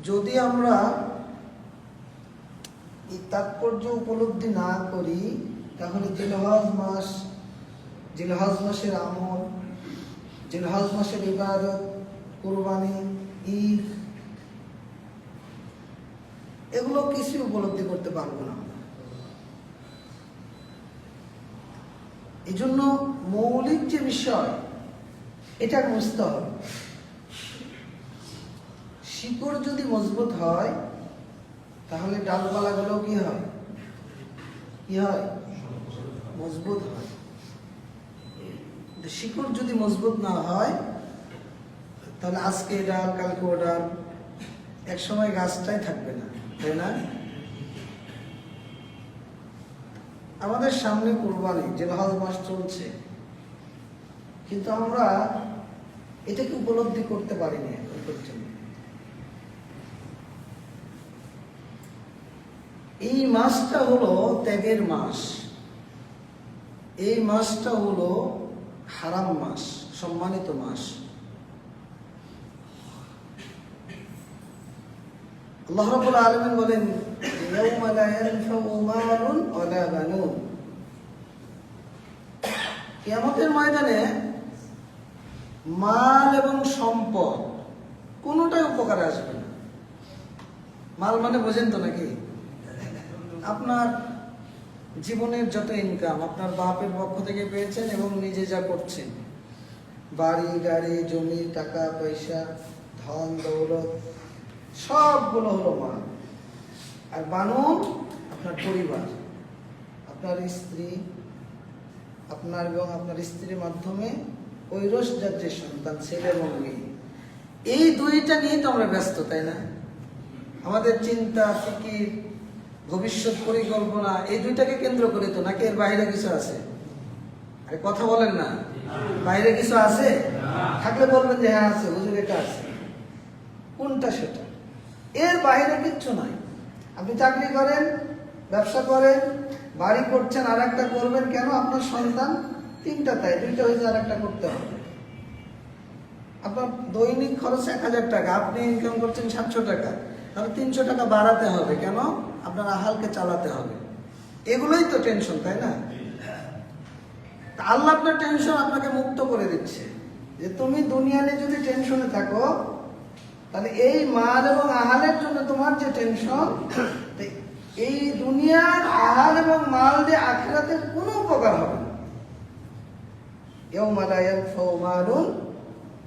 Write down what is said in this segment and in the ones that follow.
যদি আমরা এই তাৎপর্য উপলব্ধি না করি তাহলে জিলহজ মাসের আমল, জিলহজ মাসের ইবাদত, কুরবানি, ঈদ, এগুলো কিছু উপলব্ধি করতে পারবো না। এই জন্য মৌলিক যে বিষয় এটা বুঝতে হবে। শিকড় যদি মজবুত হয় তাহলে ডালপালাগুলো কি হয় মজবুত হয়। শিকড় যদি মজবুত না হয় তাহলে আজকে ডাল কালকে ও ডাল, এক সময় গাছটাই থাকবে না, তাই না? আমাদের সামনে কুরবানি, জিলহজ মাস চলছে, কিন্তু আমরা এটাকে উপলব্ধি করতে পারিনি এখন পর্যন্ত। এই মাসটা হলো ত্যাগের মাস, এই মাসটা হলো হারাম মাস, সম্মানিত মাস। আল্লাহ রাব্বুল আলামিন বলেন, ইয়াউমা লা ইয়ানফাউ মালুন ওয়ালা বানুন, কিয়ামতের ময়দানে মাল এবং সম্পদ কোনোটাই উপকারে আসবে না। মাল মানে বোঝেন তো নাকি? আপনার জীবনের যত ইনকাম আপনার বাপের পক্ষ থেকে পেয়েছেন এবং নিজে যা করছেন, বাড়ি গাড়ি জমি টাকা পয়সা ধন দৌলত সবগুলো হলো মাল। আর বানুন আপনার পরিবার, আপনার স্ত্রী, আপনার এবং আপনার স্ত্রীর মাধ্যমে ঐরস জাতীয় সন্তান, ছেলে এবং মেয়ে, এই দুইটা নিয়ে তো আমরা ব্যস্ত, তাই না? আমাদের চিন্তা ফিকির ভবিষ্যৎ পরিকল্পনা এই দুইটাকে কেন্দ্র করে তো, নাকি এর বাইরে কিছু আছে? আরে কথা বলেন না, বাইরে কিছু আছে? থাকলে বলবেন যে হ্যাঁ আছে, হুজুর এটা আছে। কোনটা সেটা? এর বাইরে কিচ্ছু নাই। আপনি চাকরি করেন, ব্যবসা করেন, বাড়ি করছেন, আর একটা করবেন, কেন? আপনার সন্তান তিনটা, তাই দুইটা হয়েছে, আর একটা করতে হবে। আপনার দৈনিক খরচ 1000 টাকা, আপনি ইনকাম করছেন 700 টাকা, তাহলে 300 টাকা বাড়াতে হবে, কেন? আপনার আহালকে চালাতে হবে। এগুলোই তো টেনশন, তাই না? আল্লাহ আপনার টেনশন আপনাকে মুক্ত করে দিচ্ছে, যে তুমি দুনিয়া নিয়ে যদি টেনশনে থাকো তাহলে এই মাল এবং আহালের জন্য তোমার যে টেনশন, এই দুনিয়ার আহাল এবং মাল দিয়ে আখিরাতের কোনো উপকার হবে না। ইয়াউমা লা ইয়ানফাউ মালুন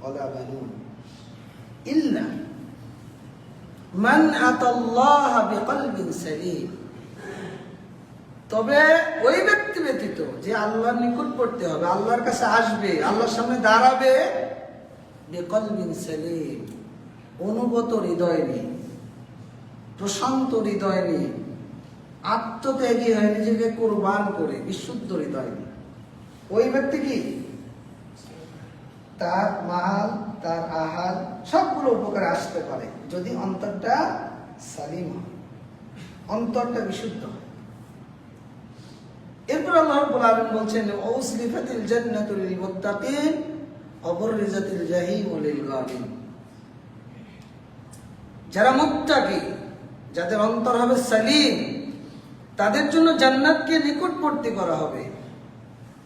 ওয়ালা বানুন ইল্লা মান আতাল্লাহা বিকলবিন সালিম, তবে ওই ব্যক্তি ব্যতীত যে আল্লাহর নিকট পড়তে হবে, আল্লাহর কাছে আসবে, আল্লাহর সামনে দাঁড়াবে, বিকলবিন সালিম, অনুগত হৃদয় নিয়ে, প্রশান্ত হৃদয় নিয়ে, আত্মত্যাগী হয়ে নিজেকে কুরবান করে বিশুদ্ধ হৃদয় নিয়ে, ওই ব্যক্তি কি তার মাল তার আহার সবগুলো উপকারে আসতে পারে যদি অন্তরটা সালিম হয়, অন্তরটা বিশুদ্ধ হয়। এরপর আল্লাহ রাব্বুল আলামিন বলছেন, ওয়াসলিফাতিল জান্নাতু লিল মুত্তাকিন ওয়া বুররিজাতিল জাহিমু লিল গাফিলিন, যারা মুত্তাকি, যাদের অন্তর হবে সালিম, তাদের জন্য জান্নাতকে নিকটবর্তী করা হবে।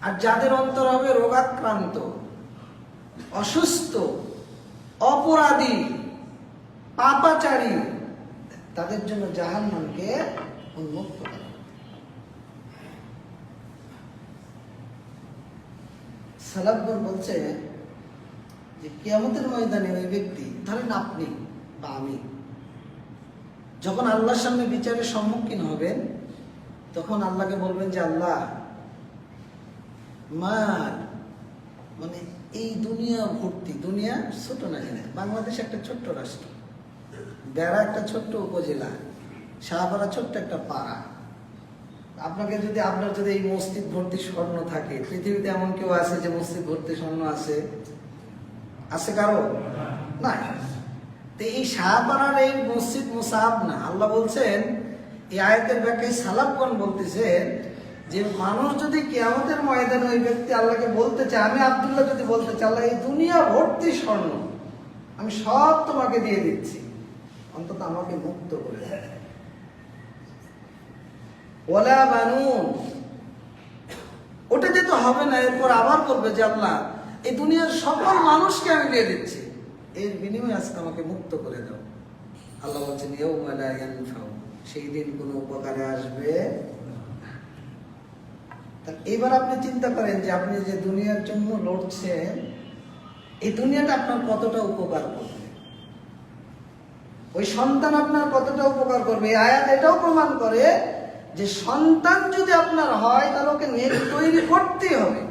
আর যাদের অন্তর হবে রোগাক্রান্ত, অসুস্থ, অপরাধী, পাপাচারী, তাদের জন্য জাহান্নামকে উন্মুক্ত করা। সালাফগণ বলছে যে কিয়ামতের ময়দানে ওই ব্যক্তি, ধরেন আপনি বা আমি, যখন আল্লাহর সামনে বিচারের সম্মুখীন হবেন, তখন আল্লাহকে বলবেন যে আল্লাহ, মানে এই দুনিয়া ভর্তি, দুনিয়া ছোট না, জানেন বাংলাদেশ একটা ছোট্ট রাষ্ট্র, বেড়া একটা ছোট্ট উপজেলা, শাহপাড়া ছোট্ট একটা পাড়া। আপনার যদি এই মসজিদ ভর্তি স্বর্ণ থাকে, পৃথিবীতে এমন কেউ আছে যে মসজিদ ভর্তি স্বর্ণ আছে? কারো না। তো এই শাহপাড়ার এই মসজিদ মুসাহাব না। আল্লাহ বলছেন, এই আয়াতের ব্যাখ্যায় সালাফগণ বলতেছেন যে মানুষ যদি কিয়ামতের ময়দানে ওই ব্যক্তি আল্লাহকে বলতে চায়, আমি আব্দুল্লাহ যদি বলতে চাই, আল্লাহ এই দুনিয়া ভর্তি স্বর্ণ আমি সব তোমাকে দিয়ে দিচ্ছি, অন্তত আমাকে মুক্ত করে দাও। ওয়ালা বানুন, ওটা যেতে হবে না। এরপর আবার বলবে যে আল্লাহ, এই দুনিয়ার সকল মানুষকে আমি দিয়ে দিচ্ছি, এর বিনিময়ে আজকে আমাকে মুক্ত করে দাও। আল্লাহ বলছেন ইয়াউমা লা ইয়ানফাউ, সেই দিন কোনো উপকারে আসবে। এবার আপনি চিন্তা করেন যে আপনি যে দুনিয়ার জন্য লড়ছেন, এই দুনিয়াটা আপনার কতটা উপকার করবে, ওই সন্তান আপনার কতটা উপকার করবে। এই আয়াত এটাও প্রমাণ করে যে সন্তান যদি আপনার হয় তাহলে ওকে নেক তৈরি করতেই হবে।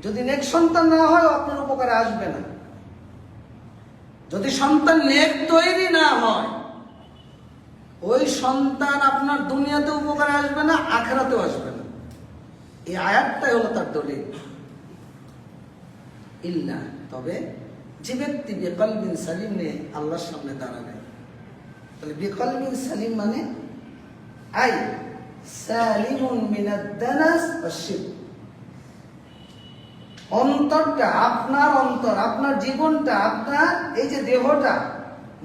যদি নেক সন্তান না হয় আপনার উপকারে আসবে না। যদি সন্তান নেক তৈরি না হয়, ওই সন্তান আপনার দুনিয়াতে উপকারে আসবে না, আখিরাতেও আসবে না। এই আয়াতটাই হলো তার দলিল। ইল্লা, তবে যে ব্যক্তি বিকলবিন সালিম নিয়ে আল্লাহর সামনে দাঁড়াবে। তাহলে বিকলবিন সালিম মানে আই সালিমুন মিনাদ দানাস ওয়াশ শিরক। অন্তরটা, আপনার অন্তর, আপনার জীবনটা, আপনার এই যে দেহটা,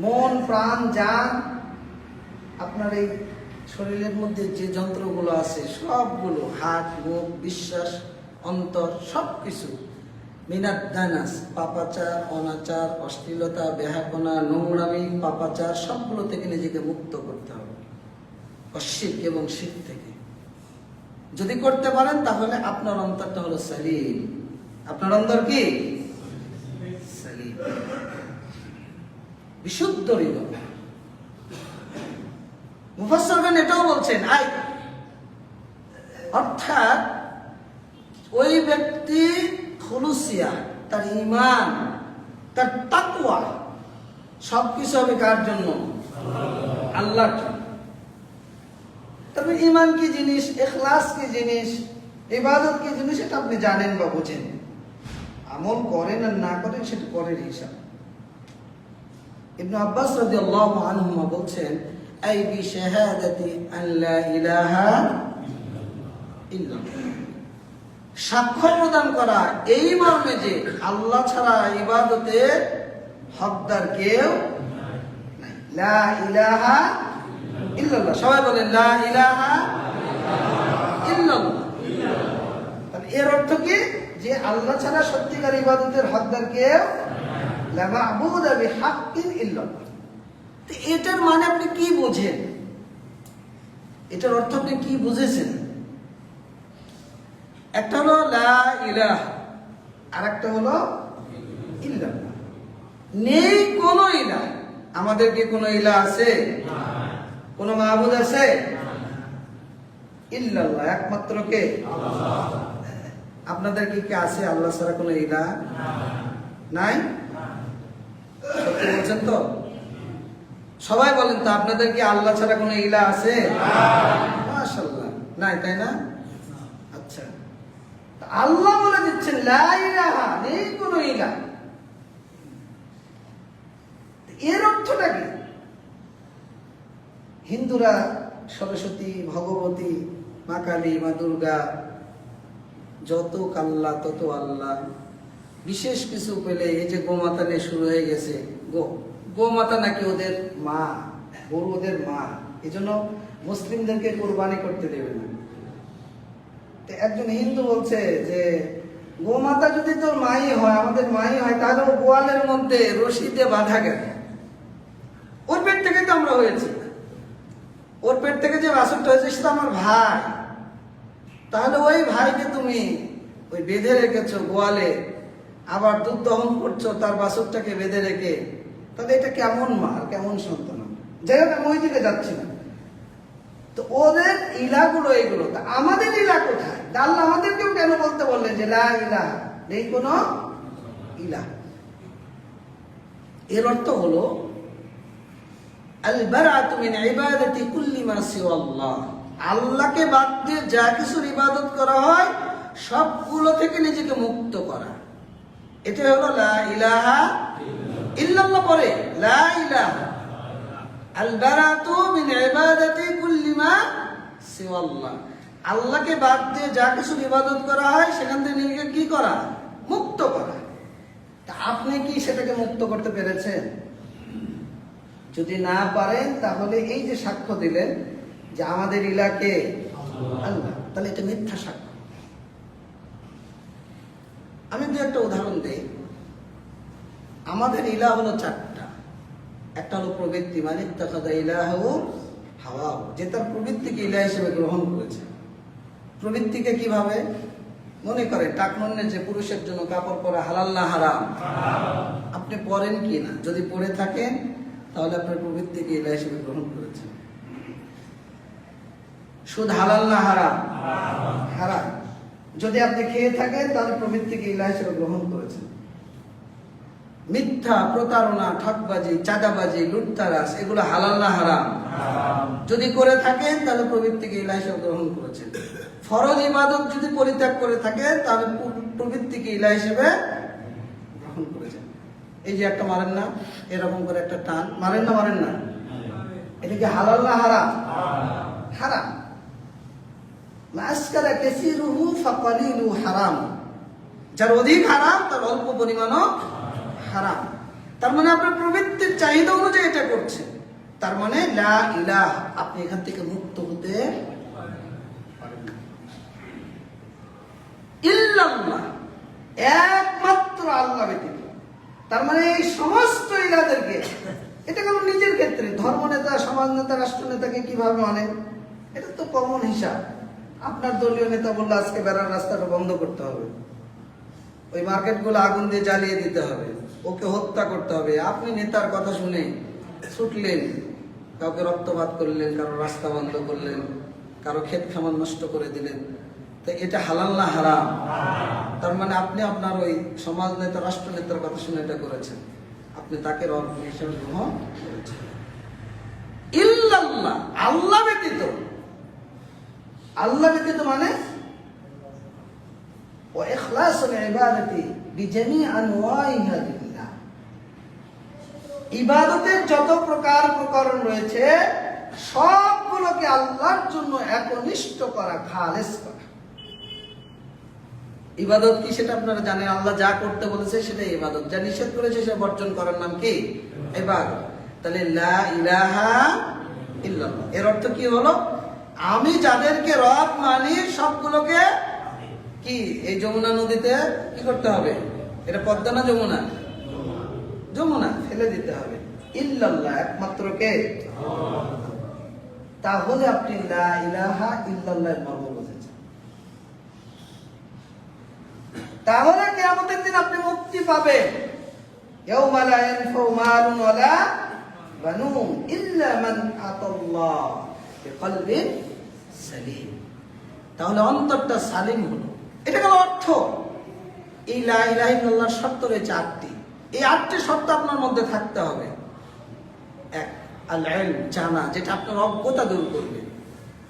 মন প্রাণ জান, আপনার এই শরীরের মধ্যে যে যন্ত্রগুলো আছে সবগুলো, হাত মুখ বিশ্বাস অন্তর সবকিছু, মিনাদ দানাস, পাপাচার অনাচার অশ্লীলতা বেহাপনা নোংরামি পাপাচার সবগুলো থেকে নিজেকে মুক্ত করতে হবে, অশিরক এবং শিরক থেকে। যদি করতে পারেন তাহলে আপনার অন্তরটা হলো সালিম। আপনার অন্তর কি সালিম, বিশুদ্ধ হৃদয়। মুফাসসিরগণ এটাও বলছেন আই, অর্থাৎ ওই ব্যক্তি খুলুসিয়া, তার ঈমান, তার তাকওয়া সবকিছু হবে কার জন্য? আল্লাহর জন্য। তবে ঈমান কি জিনিস, ইখলাস কি জিনিস, ইবাদত কি জিনিস, এটা আপনি জানেন বা বুঝেন। আমল করেন আর না করেন সেটা পরের হিসাব। ইবনে আব্বাস রাদিয়াল্লাহু আনহুমা বলছেন আই বিশাহাদাতি আন লা ইলাহা ইল্লাল্লাহ, সাক্ষ্য প্রদান করা এই মর্মে যে আল্লাহ ছাড়া ইবাদতের হকদার কেউ নাই। লা ইলাহা ইল্লাল্লাহ, সবাই বলেন লা ইলাহা ইল্লাল্লাহ। তাহলে এর অর্থ কি? যে আল্লাহ ছাড়া সত্যিকার ইবাদতের হকদার কেউ, লা মা'বুদা বিহাক্কিন ইল্লাল্লাহ। তো এটার মানে আপনি কি বোঝেন? এটার অর্থ আপনি কি বুঝেছেন? একটা হলো লা ইলাহা, আর একটা হলো ইল্লাল্লাহ। নেই কোনো ইলাহ। আমাদের কি কোনো ইলাহ আছে? কোনো মাবুদ আছে? ইল্লাল্লাহ, একমাত্র কে? আল্লাহ। আপনাদের কি কে আছে আল্লাহ ছাড়া কোনো ইলাহ নাই? সত্যি বলছেন তো? সবাই বলেন তো, আপনাদের কি আল্লাহ ছাড়া কোনো ইলাহ আছে? মাশাআল্লাহ, নাই, তাই না? আচ্ছা, আল্লাহ বলে দিচ্ছেন লা ইলাহা, নেই কোনো ইলাহ। এর অর্থটা কি? হিন্দুরা সরস্বতী, ভগবতী, মা কালী, মা দুর্গা, যত কাল্লা তত আল্লাহ, বিশেষ কিছু পেলে এই যে গোমাতা নিয়ে শুরু হয়ে গেছে, গোমাতা নাকি ওদের মা, গরু ওদের মা, এই জন্য মুসলিমদেরকে কোরবানি করতে দেবে না। একজন হিন্দু বলছে যে গোমাতা যদি তোর মাই হয়, আমাদের মাই হয়, তাহলে ও গোয়ালের মধ্যে রশিতে বাঁধা গেল। ওর পেট থেকে তো আমরা হয়েছি, ওর পেট থেকে যে বাছুরটা হয়েছে সেটা আমার ভাই। তাহলে ওই ভাইকে তুমি ওই বেঁধে রেখেছো গোয়ালে, আবার দুধ দহন করছো তার বাছুরটাকে বেঁধে রেখে, তাহলে এটা কেমন মা, কেমন সন্তান? যাই হোক, আমি ওই দিকে যাচ্ছি না। তো ওদের ইলাগুলো এগুলো, আমাদের ইলা কোথায়? আল্লাহ আমাদেরকেও কেন বলতে বললেন যে লা ইলাহা, নেই কোনো ইলাহ? এর অর্থ হলো আল বারাআতু মিন ইবাদাতি কুল্লি মা সিওয়াল্লাহ, আল্লাহকে বাদ দিয়ে যা কিছুর ইবাদত করা হয় সবগুলো থেকে নিজেকে মুক্ত করা। এটা হলো লা ইলাহা ইল্লাল্লাহ। পরে লা ইলাহা আল বারাআতু মিন ইবাদাতি কুল্লি মা সিওয়াল্লাহ, আল্লাহকে বাদ দিয়ে যা কিছুর ইবাদত করা হয় সেখান থেকে নিজেকে কি করা? মুক্ত করা। তা আপনি কি সেটাকে মুক্ত করতে পেরেছেন? যদি না পারেন তাহলে এই যে সাক্ষ্য দিলেন যে আমাদের ইলাকে আল্লাহ, তাহলে এটা মিথ্যা সাক্ষ্য। আমি দু একটা উদাহরণ দেই। আমাদের ইলাহ হলো চারটা। একটা হলো প্রবৃত্তি, মানে ইত্তাখাযা ইলাহু হাওয়াহু, যে তার প্রবৃত্তিকে ইলাহ হিসেবে গ্রহণ করেছে। প্রবৃত্তিকে কিভাবে? মনে করেন টাকনুন্নের যে পুরুষের জন্য কাপড় পরা হালাল না হারাম? আপনি পরেন কি না? যদি পরে থাকেন তাহলে আপনার প্রবৃত্তিকে ইলাহ হিসেবে গ্রহণ করেছেন। সুদ হালাল না হারাম? হারাম। যদি আপনি খেয়ে থাকেন তাহলে প্রবৃত্তিকে ইলাহ হিসেবে গ্রহণ করেছেন। মিথ্যা, প্রতারণা, ঠকবাজি, চাঁদাবাজি, লুটতারাজ, এগুলো হালাল না হারাম? যদি করে থাকেন তাহলে প্রবৃত্তিকে ইলাহ হিসেবে গ্রহণ করেছেন। ফরজ ইবাদত যদি পরিত্যাগ করে থাকেন তাহলে প্রবৃত্তিকে ইলাহ হিসেবে গ্রহণ করেছেন। এই যে একটা মারেন না, এরকম করে একটা টান মারেন না, মারেন না, এটা কি হালাল না হারাম? হারাম। মাসকালা কাসীরুহু ফাকালিলু হারাম, যার অধিক হারাম তার অল্প পরিমাণও হারাম। তার মানে আপনার প্রবৃত্তির চাহিদা অনুযায়ী এটা করছেন। তার মানে লা ইলাহ, আপনি এখান থেকে মুক্ত হতে ইল্লাল্লাহ, একমাত্র আল্লাহ ব্যতীত। তার মানে এই সমস্ত ইলাহদেরকে, এটা কেবল নিজের ক্ষেত্রে, ধর্ম নেতা, সমাজ নেতা, রাষ্ট্র নেতাকে কিভাবে মানে, এটা তো কমন হিসাব। আপনার দলীয় নেতা বললে আজকে বেড়ার রাস্তাটা বন্ধ করতে হবে, ওই মার্কেটগুলো আগুন দিয়ে জ্বালিয়ে দিতে হবে, ওকে হত্যা করতে হবে। আপনি নেতার কথা শুনে ছুটলেন, কাউকে রক্তপাত করলেন, কারো রাস্তা বন্ধ করলেন, কারো ক্ষেত খামার নষ্ট করে দিলেন। তো এটা হালাল না হারাম? তার মানে আপনি আপনার ওই সমাজ নেতা, রাষ্ট্র নেতার কথা শুনে এটা করেছেন, আপনি তাকে রব হিসেবে গ্রহণ করেছেন। ইল্লাল্লাহ, আল্লাহ ব্যতীত। আল্লাহ ব্যতীত মানে ওয়া ইখলাসুল ইবাদাতি বিজামি আনওয়াইহা লিল্লাহ, ইবাদতের যত প্রকার প্রকরণ রয়েছে সবগুলোকে আল্লাহর জন্য একনিষ্ঠ করা, খালেস করা। ইবাদত কি সেটা আপনারা জানেন। আল্লাহ যা করতে বলেছে সেটাই ইবাদত, যা নিষেধ করেছে সেটা বর্জন করার নাম কি? ইবাদত। তাহলে লা ইলাহা ইল্লাল্লাহ এর অর্থ কি হলো? আমি যাদেরকে রব মানি সবগুলোকে কি এই যমুনা নদীতে কি করতে হবে? এটা পদ্মা না যমুনা? যমুনা ফেলে দিতে হবে। ইল্লাল্লাহ, একমাত্র কে? তাহলে আপনি লা ইলাহা ইল্লাল্লাহর মর্ম বুঝেছেন। তাহলে কিয়ামতের দিন আপনি মুক্তি পাবেন। ইয়াউমা লা ইয়ানফাউ মালুন ওয়ালা বানুন ইল্লা মান আতাল্লাহ বিকলবিন সালিম। তাহলে অন্তরটা সালিম হলো, এটা হলো অর্থ। এই লা ইলাহা ইল্লাল্লাহর শর্ত রয়েছে 8টি। এই 8টি শর্ত আপনার মধ্যে থাকতে হবে। এক, আল ইলম, জানা, যেটা আপনার অজ্ঞতা দূর করবে।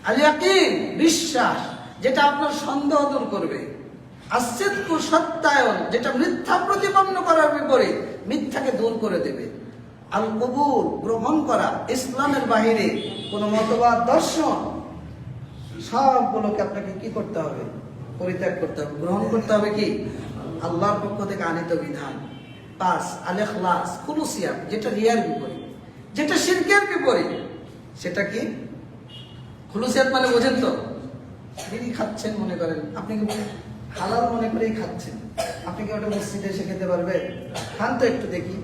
আল ইয়াকিন, বিশ্বাস, যেটা আপনার সন্দেহ দূর করবে। আসিদকু, সত্যায়ন, যেটা মিথ্যা প্রতিপন্ন করার বিপরীত, মিথ্যাকে দূর করে দেবে। আল কবুল, গ্রহণ করা, ইসলামের বাহিরে কোন মতবাদ, দর্শন, সবগুলোকে আপনাকে কি করতে হবে? পরিত্যাগ করতে হবে, গ্রহণ করতে হবে কি? আল্লাহর পক্ষ থেকে আনিত বিধান। 5, আল ইখলাস, খুলুসিয়াত, যেটা রিয়ার বিপরীত, যেটা শিরকের বিপরীত। সেটা কি? খুলুসিয়াত মানে বোঝেন তো? বিড়ি খাচ্ছেন মনে করেন, আপনি কি হালাল মনে করেই খাচ্ছেন, আপনি কি ওটা মসজিদে এসে খেতে পারবেন? খান তো একটু দেখি,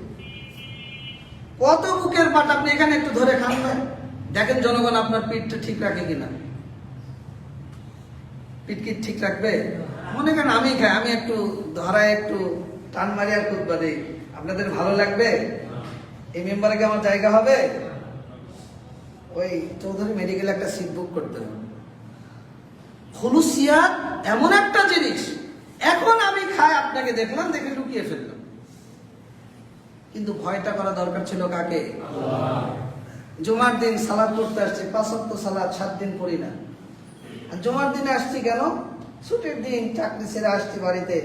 কত বুকের পাট, আপনি এখানে একটু ধরে খান না, দেখেন জনগণ আপনার পিঠটা ঠিক রাখে কিনা। পিঠ কি ঠিক রাখবে? মনে করেন আমি খাই, আমি একটু ধরায় একটু টান মারি আর খুতবা দেই, আপনাদের ভালো লাগবে? এই মেম্বারে কি আমার জায়গা হবে? ওই চৌধুরী মেডিকেলে একটা সিট বুক করতে হবে। খুলুসিয়াত এমন একটা জিনিস, এখন আমি খাই, আপনাকে দেখলাম, দেখে লুকিয়ে ফেললাম, কিন্তু ভয়টা করা দরকার ছিল কাকে? জুমার দিন সালাত করতে আসছি, 5 ওয়াক্ত সালাত 7 দিন পড়ি না। আর জুমার দিনে আসছি কেন? ছুটির দিন, চাকরি ছেড়ে আসছি বাড়িতে।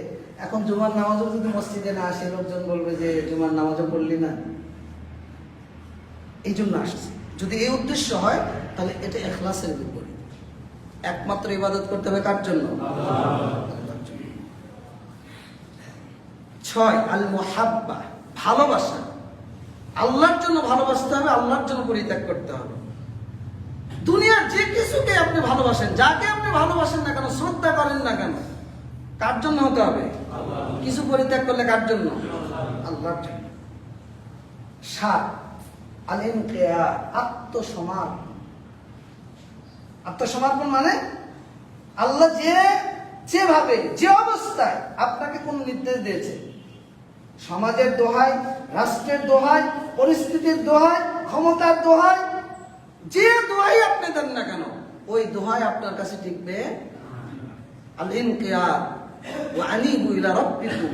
এখন জুমার নামাজও যদি মসজিদে না আসে, লোকজন বলবে যে জুমার নামাজও পড়লি না। এই জন্য আসছি। যদি এই উদ্দেশ্য হয় তাহলে এটা ইখলাসের বিপরীত। একমাত্র ইবাদত করতে হবে কার জন্য? আল্লাহর জন্য। 6, আল মুহাব্বা, ভালোবাসা। আল্লাহর জন্য ভালোবাসতে হবে, আল্লাহর জন্য পরিত্যাগ করতে হবে। দুনিয়ার যে কিছুকে আপনি ভালোবাসেন, যাকে আপনি ভালোবাসেন না কেন, শ্রদ্ধা করেন না কেন, কার জন্য হতে হবে? কিছু পরিত্যাগ করলে কার জন্য? আল্লাহর জন্য। 7 আল-ইনকিয়াদ, আত্মসমর্পণ। আত্মসমর্পণ মানে আল্লাহ যেভাবে যে অবস্থায় আপনাকে কোন নির্দেশ দিয়েছে, সমাজের দোহাই, রাষ্ট্রের দোহাই, পরিস্থিতির দোহাই, ক্ষমতার দোহাই, যে দোহাই আপনি দেন না কেন, ওই দোহাই আপনার কাছে টিকবে। আল-ইনকিয়াদ ওয়া আনিবু ইলা রাব্বিকুম,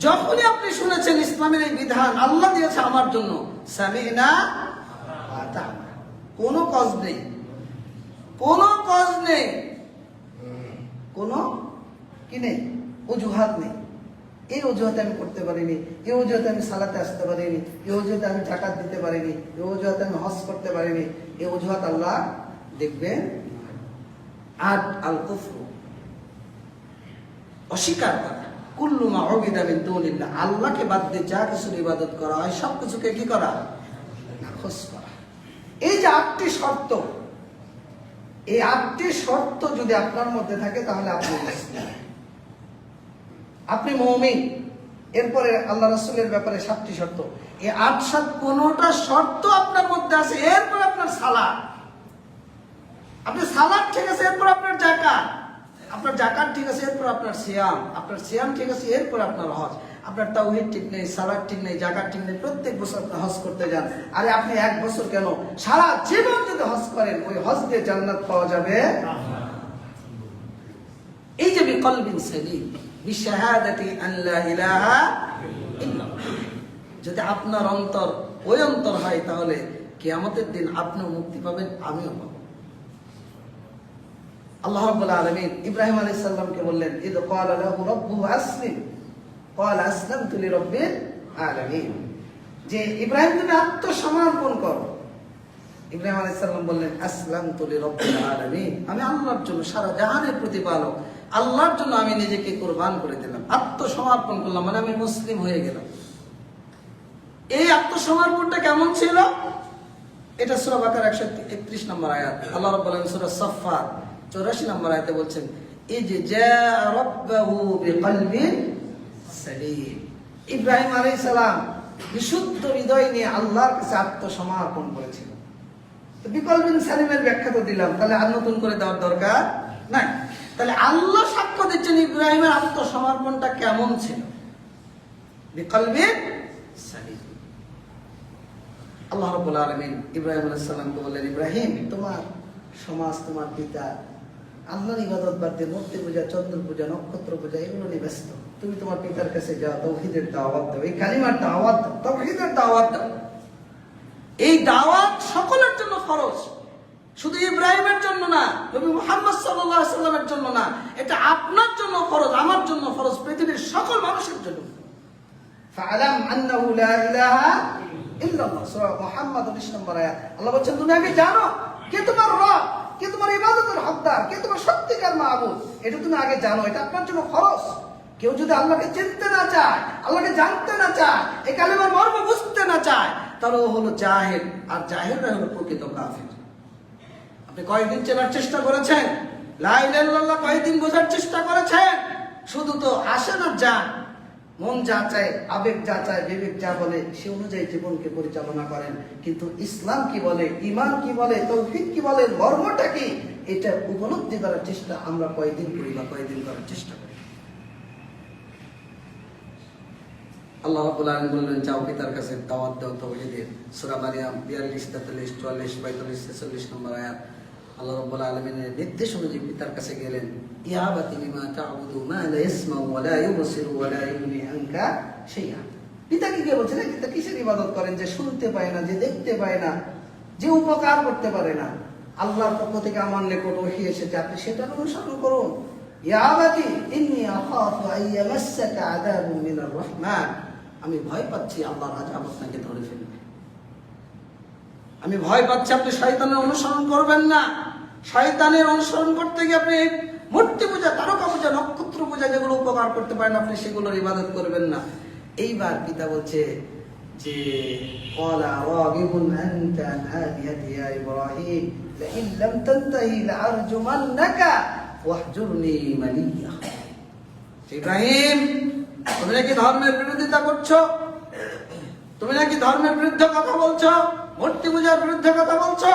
যখনই আপনি শুনেছেন ইসলামের এই বিধান আল্লাহ দিয়েছে আমার জন্য, সামি'না ওয়া আতা'না, কোনো কাজ নেই, কোনো কাজ নেই, কোনো কি নেই, অজুহাত নেই। এই অজুহাতে আমি করতে পারিনি, এই অজুহাতে আমি সালাতে আসতে পারিনি, এই অজুহাতে আমি যাকাত দিতে পারিনি, এই অজুহাতে আমি হজ করতে পারিনি, এই অজুহাত আল্লাহ দেখবেন। আর আল কুফর, অস্বীকার করা, কুল্লু মা উবিদা মিন দুনিল্লাহ, আল্লাহকে বাদ দিয়ে যা কিছুর ইবাদত করা হয় সব কিছুকে কি করা? নাকচ করা। এই যে 8টি শর্ত, এই 8টি শর্ত যদি আপনার মধ্যে থাকে তাহলে আপনি মুসলিম, আপনি মুমিন। এরপরে আল্লাহ রাসূলের ব্যাপারে 7টি শর্ত, এই 8-7 কোনটা শর্ত আপনার মধ্যে আছে, এরপর আপনার সালাত, আপনি সালাত ঠিক আছে, এরপর আপনার যাকাত, আপনার যাকাত ঠিক আছে, এরপর আপনার সিয়াম, আপনার সিয়াম ঠিক আছে, এরপর আপনার হজ। আপনার তাওহীদ ঠিক নেই, সালাত ঠিক নেই, যাকাত ঠিক নেই, প্রত্যেক বছর আপনি হজ করতে যান। আরে আপনি 1 বছর কেন, সারা জীবন যদি হজ করেন, ওই হজ দিয়ে জান্নাত পাওয়া যাবে। এই যে বিকলবিন সালিম বিশাহাদাতি আন লা ইলাহা ইল্লাল্লাহ, যদি আপনার অন্তর ওই অন্তর হয়, তাহলে কিয়ামতের দিন আপনিও মুক্তি পাবেন, আমিও পাবো। আল্লাহ রাব্বুল আলামিন ইব্রাহিম আলাইহিস সালামকে বললেন, ইদ ক্বালা লাহু রাব্বুহু আসলিম ক্বালা আসলামতু লিরাব্বিল আলামিন, যে ইব্রাহিম তুমি আত্মসমর্পণ করো। ইব্রাহিম আলাইহিস সালাম বললেন, আসলামতু লিরাব্বিল আলামিন, আমি আল্লাহর জন্য, সারা জাহানের প্রতিপালক আল্লাহর জন্য আমি নিজেকে কুরবান করে দিলাম, আত্মসমর্পণ করলাম, মানে আমি মুসলিম হয়ে গেলাম। এই আত্মসমর্পণটা কেমন ছিল? এটা সূরা বাকারা 131 নম্বর আয়াত। আল্লাহ রাব্বুল আলামিন সূরা সাফফাত 84 নম্বর আয়াতে বলছেন, ইজ জাআ রাব্বাহু বিকলবিন সালিম, ইব্রাহিম আলাইহিস সালাম বিশুদ্ধ হৃদয় নিয়ে আল্লাহর কাছে আত্মসমর্পণ করেছিল। তো বিকলবিন সালিমের ব্যাখ্যা তো দিলাম, তাহলে আর নতুন করে দেওয়ার দরকার নাই। তাহলে আল্লাহ সাক্ষ্য দিচ্ছেন ইব্রাহিমের আত্মসমর্পণটা কেমন ছিল, বিকলবিন সালিম। আল্লাহ রাব্বুল আলামিন ইব্রাহিম আলাইহিস সালামকে বললেন, ইব্রাহিম তোমার সমাজ, তোমার পিতা আল্লাহর ইবাদত বাদ দিয়ে মূর্তি পূজা, চন্দ্র পূজা, নক্ষত্র পূজা এগুলো নিয়ে ব্যস্ত। তুমি তোমার পিতার কাছে যাও, তাওহীদের দাওয়াত দাও, এই কালিমার দাওয়াত দাও, তাওহীদের দাওয়াত দাও। এই দাওয়াত সকলের জন্য ফরজ, শুধু ইব্রাহিমের জন্য না, নবী মুহাম্মদ সাল্লাল্লাহু আলাইহি ওয়াসাল্লামের জন্য না, এটা আপনার জন্য ফরজ, আমার জন্য ফরজ, পৃথিবীর সকল মানুষের জন্য। ফাআলাম আন্নাহু লা ইলাহা ইল্লাল্লাহ, সূরা মুহাম্মদ 19 নম্বর আয়াত। আল্লাহ বলেন, তুমি আগে জানো কে তোমার রব, কে তোমার ইবাদতের হকদার, কে তোমার সত্যিকার মাবুদ, এটা তুমি আগে জানো, এটা আপনার জন্য ফরজ। কেউ যদি আল্লাহকে চিনতে না চায়, আল্লাহকে জানতে না চায়, এই কালিমার মর্ম বুঝতে না চায়, তাহলে ও হলো জাহেল, আর জাহেলরা হলো প্রকৃত কাফির। আপনি কয়েকদিন চেনার চেষ্টা করেছেন, লা ইলাহা ইল্লাল্লাহ কয়েকদিন বোঝার চেষ্টা করেছেন, শুধু তো আসে না, যান, মন যা চায়, আবেগ যা চায়, বিবেক যা বলে সে অনুযায়ী জীবনকে পরিচালনা করেন। কিন্তু ইসলাম কি বলে, ঈমান কি বলে, তাওহীদ কি বলে, মর্মটা কি, এটা উপলব্ধি করার চেষ্টা আমরা কয়েকদিন করি বা কয়েকদিন করার চেষ্টা করি। আল্লাহ রাব্বুল আলামিন বললেন, যাও পিতার কাছে দাওয়াত দাও তাওহীদের। সূরা মারিয়াম 42, 43, 44, 45, 46 নম্বর আয়াত। আল্লাহ রাব্বুল আলামিনের নির্দেশ অনুযায়ী পিতার কাছে গেলেন, ইয়া আবাতি লিমা তা'বুদু মা লা ইয়াসমাউ ওয়া লা ইউবসিরু ওয়া লা ইউগনি আনকা শাইআ। পিতাকে গিয়ে বলছেন, পিতা কিসের ইবাদত করেন যে শুনতে পায় না, যে দেখতে পায় না, যে উপকার করতে পারে না? আল্লাহর পক্ষ থেকে আমার নিকট ওহী এসেছে, আপনি সেটার অনুসরণ করুন। ইয়া আবাতি ইন্নী আখাফু আইয়ামাসসাকা আযাবুম মিনার রাহমান, আমি ভয় পাচ্ছি আল্লাহর আযাব আপনাকে ধরে ফেলবে। আমি ভয় পাচ্ছি আপনি শয়তানের অনুসরণ করবেন না। শয়তানের অনুসরণ করতে গিয়ে আপনি মূর্তি পূজা, তারকা পূজা, নক্ষত্র পূজা যেগুলো উপকার করতে পারেন, আপনি সেগুলোর ইবাদত করবেন না। এইবার পিতা বলছে যে ক্বালা রাগিবুন আনতা আন আলিহাতি ইয়া ইব্রাহিম লাইন লাম তানতাহি লাআরজুমান্নাকা ওয়াহজুরনি মালিয়া। ইব্রাহিম, তুমি নাকি ধর্মের বিরোধিতা করছো, তুমি নাকি ধর্মের বিরুদ্ধে কথা বলছো, মূর্তি পূজার বিরুদ্ধে কথা বলছো।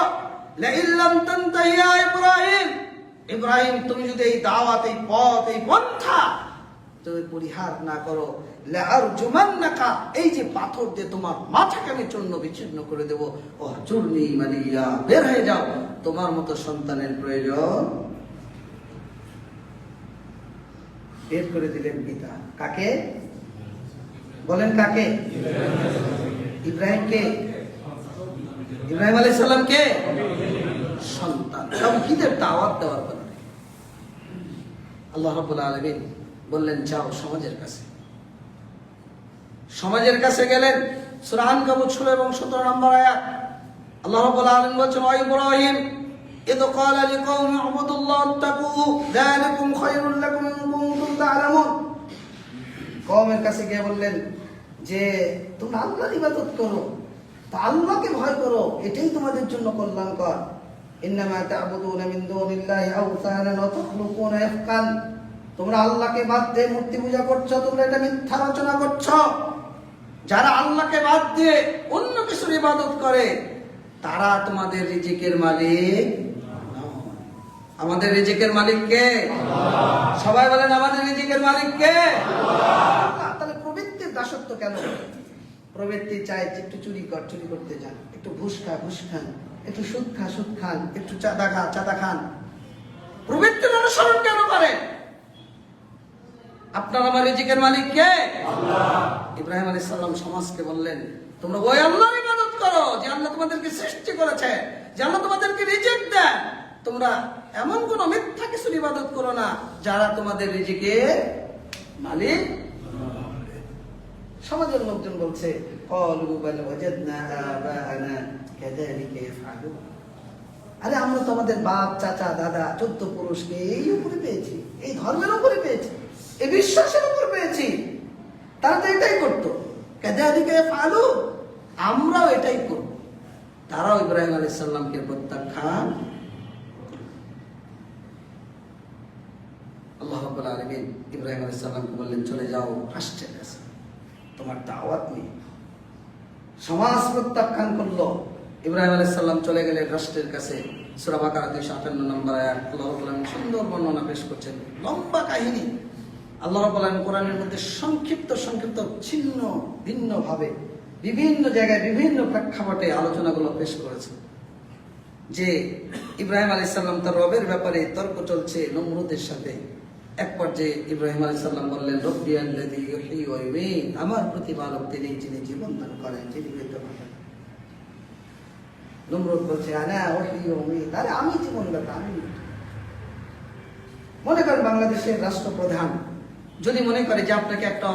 লাইন লাম তানতাহি ইয়া ইব্রাহিম, ইব্রাহিম তুমি যদি এই দাওয়াত, এই পথ, এই পন্থা তুমি পরিহার না করো, লাআরজুমান্নাকা, এই যে পাথর দিয়ে তোমার মাথাকে আমি চূর্ণ বিচ্ছিন্ন করে দেব। ওয়াহজুরনি মালিয়া, বের হয়ে যাও, তোমার মতো সন্তানের প্রয়োজন। বের করে দিলেন পিতা। কাকে বলেন? কাকে? ইব্রাহিমকে। ইব্রাহিম আলাইহিস সালামকে সন্তান, তাওহীদের দাওয়াত দেওয়ার পর আল্লাহ রাব্বুল আলামিন বললেন যাও সমাজের কাছে। সমাজের কাছে গেলেন। সূরা আনকাবুত 16 এবং 17 নম্বর আয়াত আল্লাহ রাব্বুল আলামিন বলেন, ওয়া ইব্রাহিম ইদ ক্বালা লিকাওমি উবুদুল্লাহ ওয়াত্তাকু যালিকুম খায়রুল লাকুম ইন কুনতুম তা'লামুন। কওমের কাছে গিয়ে বললেন যে তোমরা আল্লাহর ইবাদত করো, তা আল্লাহকে ভয় করো, এটাই তোমাদের জন্য কল্যাণকর। ইন্নামা তা'বুদুনা মিন দুনিল্লাহি আওসানান ওয়া তাখলুকুনা ইফকান, তোমরা আল্লাহকে বাদ দিয়ে মূর্তি পূজা করছো, তোমরা এটা মিথ্যা রচনা করছো। যারা আল্লাহকে বাদ দিয়ে অন্য কিছুর ইবাদত করে তারা তোমাদের রিজিকের মালিক। আমাদের রিজিকের মালিক কে? আল্লাহ। সবাই বলেন আমাদের রিজিকের মালিক কে? আল্লাহ। তাহলে প্রবৃত্তির দাসত্ব কেন? প্রবৃত্তি চায় একটু চুরি করতে যান, একটু ঘুষ খান, একটু সুদ খান, একটু চাঁদা খান। প্রবৃত্তির অনুসরণ কেন করে? আপনার আমার রিজিকের মালিক কে? আল্লাহ। ইব্রাহিম আলাইহিস সালাম সমাজকে বললেন তোমরা ওই আল্লাহর ইবাদত করো যে আল্লাহ তোমাদেরকে সৃষ্টি করেছে, যে আল্লাহ তোমাদেরকে রিজিক দেন। তোমরা এমন কোন মিথ্যা কিছুর ইবাদত করো না যারা তোমাদের রিজিকের মালিক। সমাজের লোকজন বলছে ক্বালু বাল ওয়াজাদনা আবাআনা কাযালিকা ইয়াফআলুন, আরে আমরা তো আমাদের বাপ, চাচা, দাদা, 14 পুরুষকে এই উপরে পেয়েছি, এই ধর্মের উপরে পেয়েছি, এই বিশ্বাসের উপর পেয়েছি, তারা তো এটাই করতো। কাযালিকা ইয়াফআলুন, আমরাও এটাই করব। তারাও ইব্রাহিম আলাইহিস সালামকে প্রত্যাখ্যান। আল্লাহ রাব্বুল আলামিন ইব্রাহিম আলাইহিস সালামকে বললেন চলে যাও রাষ্ট্রের কাছে, তোমার দাওয়াত নিয়ে। সমাজ প্রত্যাখ্যান করলো। ইব্রাহিম আলাইহিস সালাম চলে গেলেন রাষ্ট্রের কাছে। সূরা বাকারা 258 নম্বর আয়াত আল্লাহ রাব্বুল আলামিন সুন্দর বর্ণনা পেশ করছেন। লম্বা কাহিনী আল্লাহ রাব্বুল আলামিন কোরআনের মধ্যে সংক্ষিপ্ত ছিন্ন ভিন্ন ভাবে বিভিন্ন জায়গায় বিভিন্ন প্রেক্ষাপটে আলোচনাগুলো পেশ করেছেন। যে ইব্রাহিম আলাইহিস সালাম তার রবের ব্যাপারে তর্ক চলছে নমরুদের সাথে। এক পর্যায়ে ইব্রাহিম আলাইহিস সালাম বললেন রব্বি আল্লাযী ইউহয়ী ওয়া ইউমীত, আমার প্রতিপালক তিনি, যিনি জীবন দান করেন, যিনি মৃত্যু দান করেন। নমরুদ বলছে আনা উহয়ী ওয়া উমীত, আরে আমি জীবনদাতা, আমি মৃত্যু। মনে করেন বাংলাদেশের রাষ্ট্রপ্রধান যদি মনে করে যে আপনাকে একটা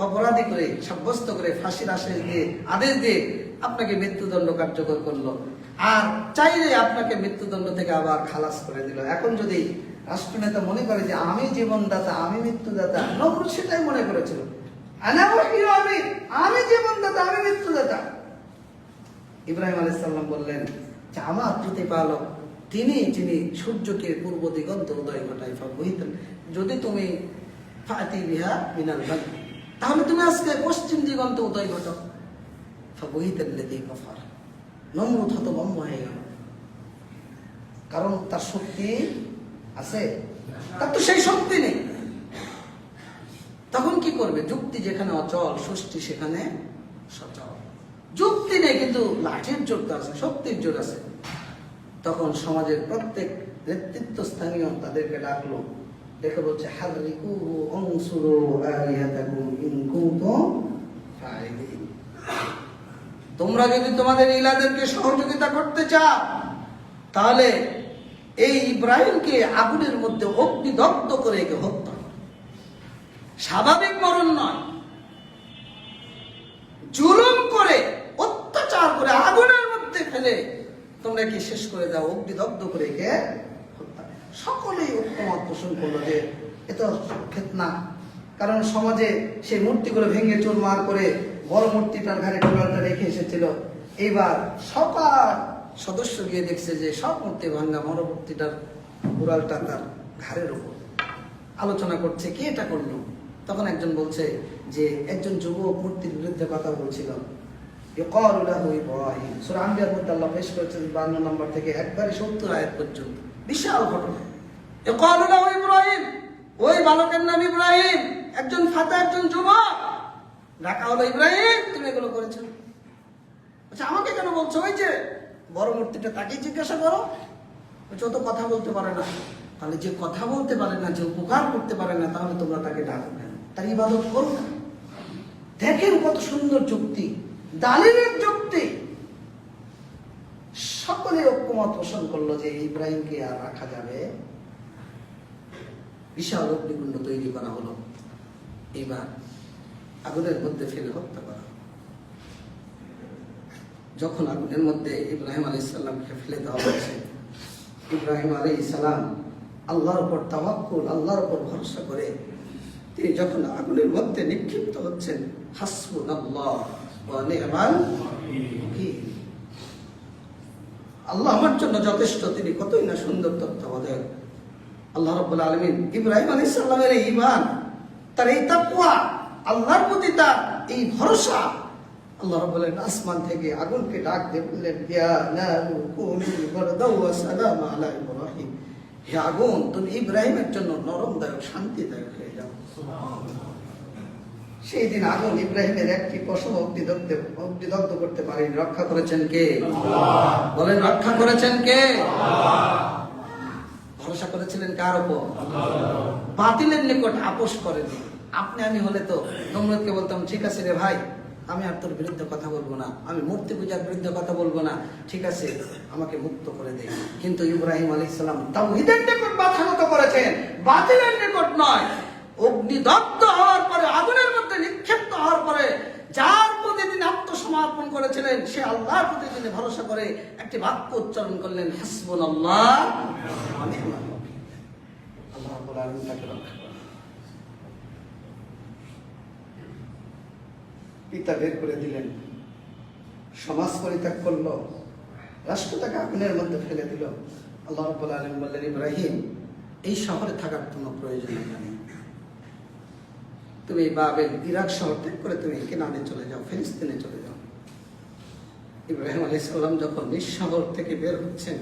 অপরাধী করে সাব্যস্ত করে ফাঁসির আদেশ দিয়ে আপনাকে মৃত্যুদণ্ড কার্যকর করলো, আর চাইলে আপনাকে মৃত্যুদণ্ড থেকে আবার খালাস করে দিল। এখন যদি রাষ্ট্রনেতা মনে করে যে আমি জীবনদাতা, আমি মৃত্যুদাতা, নমরুদ সেটাই মনে করেছিল, আনা ওয়াহয়ী ওয়া উমীত, আমি জীবনদাতা, আমি মৃত্যুদাতা। ইব্রাহিম আলাইহিস সালাম বললেন যে আমার প্রতিপালক তিনি, যিনি সূর্যকে পূর্ব দিগন্ত উদয় ঘটায়, যদি তুমি ফাতি বিহা মিনাল বাদ, তাহলে তুমি আজকে পশ্চিম দিগন্ত উদয় ঘটাও। ফাবুহিতাল্লাযী কাফার, নমরুদ হতভম্ব হয়ে গেল। কারণ তার শক্তি আছে, তার তো সেই শক্তি নেই। তখন কি করবে? যুক্তি যেখানে অচল, সৃষ্টি সেখানে সচল। যুক্তি নেই কিন্তু লাঠির জোর আছে, শক্তির জোর আছে। তখন সমাজের প্রত্যেক নেতৃত্ব স্থানীয় তাদেরকে ডাকলো, দেখে বলছে হাররিকুহু আনসুরু আলিহাতাকুম ইন কুনতুম ফাইলিন, তোমরা যদি তোমাদের ইলাদেরকে সহযোগিতা করতে চাও তাহলে এই ইব্রাহিমকে আগুনের মধ্যে অগ্নিদগ্ধ করে একে হত্যা করো। স্বাভাবিক মরণ নয়, জুলুম করে, অত্যাচার করে আগুনের মধ্যে ফেলে তোমরা কি শেষ করে দাও, অগ্নিদগ্ধ করে একে হত্যা। সকলেই ঐক্যমত পোষণ করলো যে এ তো ফিতনা। কারণ সমাজে সেই মূর্তিগুলো ভেঙে চুরমার করে বড় মূর্তিটার ঘাড়ে কুড়ালটা রেখে এসেছিল। এইবার সবার সদস্য গিয়ে দেখছে যে সব মূর্তি ভাঙ্গা, বড় মূর্তিটার কুড়ালটা তার ঘাড়ের উপর। আলোচনা করছে কে এটা করলো। তখন একজন বলছে যে একজন যুবক মূর্তির বিরুদ্ধে কথা বলছিল। ইব্রাহিম সূরা আম্বিয়ার মধ্যে আল্লাহ পেশ করেছেন 52 নম্বর থেকে একবারে 70 আয়াত পর্যন্ত, বিশাল ঘটনা। ইব্রাহিম, ওই বালকের নাম ইব্রাহিম, একজন ফাতা, একজন যুবক। ডাকা হলো, ইব্রাহিম তুমি এগুলো করেছো? আচ্ছা আমাকে কেন বলছো? ওই যে বড় মূর্তিটা, তাকে জিজ্ঞাসা করো। ও তো কথা বলতে পারে না। তাহলে যে কথা বলতে পারে না, যে উপকার করতে পারে না, তাহলে তোমরা তাকে ডাকো কেন? তার ইবাদত করো না। দেখেন কত সুন্দর যুক্তি, দালিলের যুক্তি। সকলে ঐক্যমত পোষণ করলো যে ইব্রাহিমকে আর রাখা যাবে। বিশাল অগ্নিকুণ্ড তৈরি করা হলো। এবার আগুনের মধ্যে ফেলে হত্যা করা। যখন আগুনের মধ্যে ইব্রাহিম আলাইহিস সালামকে ফেলে দেওয়া হচ্ছে, ইব্রাহিম আলাইহিস সালাম আল্লাহর উপর তাওয়াক্কুল, আল্লাহর উপর ভরসা করে তিনি যখন আগুনের মধ্যে নিক্ষিপ্ত হচ্ছেন, হাসবুনাল্লাহ ওয়া নি'মাল ওয়াকিল, আল্লাহ আমার জন্য যথেষ্ট, তিনি কতই না সুন্দর তত্ত্বাবধায়ক। আল্লাহ রাব্বুল আলামিন ইব্রাহিম আলাইহিস সালামের এই ঈমান, তার এই তাকওয়া, আল্লাহর প্রতি তার এই ভরসা, আল্লাহ রাব্বুল আলামিন আসমান থেকে আগুনকে ডাক দিয়ে বললেন, ইয়া নারু কুনি বারদাও ওয়া সালামা আলা ইব্রাহিম, হে আগুন তুমি ইব্রাহিমের জন্য নরমদায়ক, শান্তিদায়ক হয়ে যাও। সেই দিন আগুন ইব্রাহিমের একটি পশম অগ্নিদগ্ধ করতে পারেনি। রক্ষা করেছেন কে? আল্লাহ। বলেন রক্ষা করেছেন কে? আল্লাহ। ভরসা করেছিলেন কার উপর? আল্লাহ। বাতিলের নিকট আপোষ করেনি। আপনি আমি হলে তো নমরুদকে বলতাম, ঠিক আছে রে ভাই, আমি আর তোর বিরুদ্ধে কথা বলবো না, আমি মূর্তি পূজার বিরুদ্ধে কথা বলবো না, ঠিক আছে আমাকে মুক্ত করে দে। কিন্তু ইব্রাহিম আলাইহিস সালাম তাওহীদের নিকট মাথা নত করেছেন, বাতিলের নিকট নয়। অগ্নিদগ্ধ হওয়ার পরে, আগুনের মধ্যে নিক্ষিপ্ত হওয়ার পরে যার প্রতি তিনি আত্মসমর্পণ করেছিলেন, সে আল্লাহর প্রতি তিনি ভরসা করে একটি বাক্য উচ্চারণ করলেন, হাসবুনাল্লাহ ওয়া নি'মাল ওয়াকিল। আল্লাহ রাব্বুল আলামিন তাকে রক্ষা করেন। পিতা বের করে দিলেন, সমাজ পরিত্যাগ করলো, রাষ্ট্র তাকে আগুনের মধ্যে ফেলে দিল। আল্লাহ রাব্বুল আলামিন বললেন, ইব্রাহিম এই শহরে থাকার কোনো প্রয়োজন নেই, তুমি বাবেল ইরাক শহর ত্যাগ করে তুমি কেনানে চলে যাও, ফিলিস্তিনে চলে যাও। ইব্রাহিম আলাইহিস সালাম যখন নিজ শহর থেকে বের হচ্ছেন,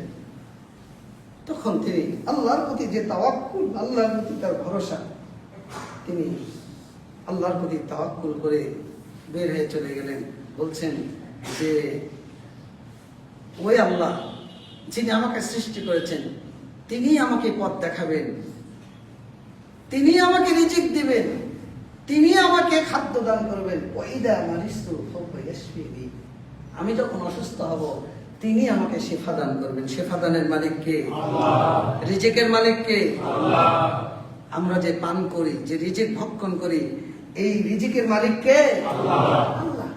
তখন তিনি আল্লাহর প্রতি যে তাওয়াক্কুল, আল্লাহর প্রতি তার ভরসা, তিনি আল্লাহর প্রতি তাওয়াক্কুল করে বের হয়ে চলে গেলেন। বলছেন যে ওই আল্লাহ যিনি আমাকে সৃষ্টি করেছেন, তিনি আমাকে পথ দেখাবেন, তিনি আমাকে রিজিক দিবেন, তিনি আমাকে খাদ্য দান করবেন। ওয়াইদা মারিস্তু ফাহুয়া ইয়াশফিনি, আমি যখন অসুস্থ হব তিনি আমাকে শিফা দান করবেন। শিফা দানের মালিক কে? আল্লাহ। রিজিকের মালিক কে? আল্লাহ। আমরা যে পান করি, যে রিজিক ভক্ষণ করি, এই রিজিকের মালিক কে? আল্লাহ। আল্লাহ।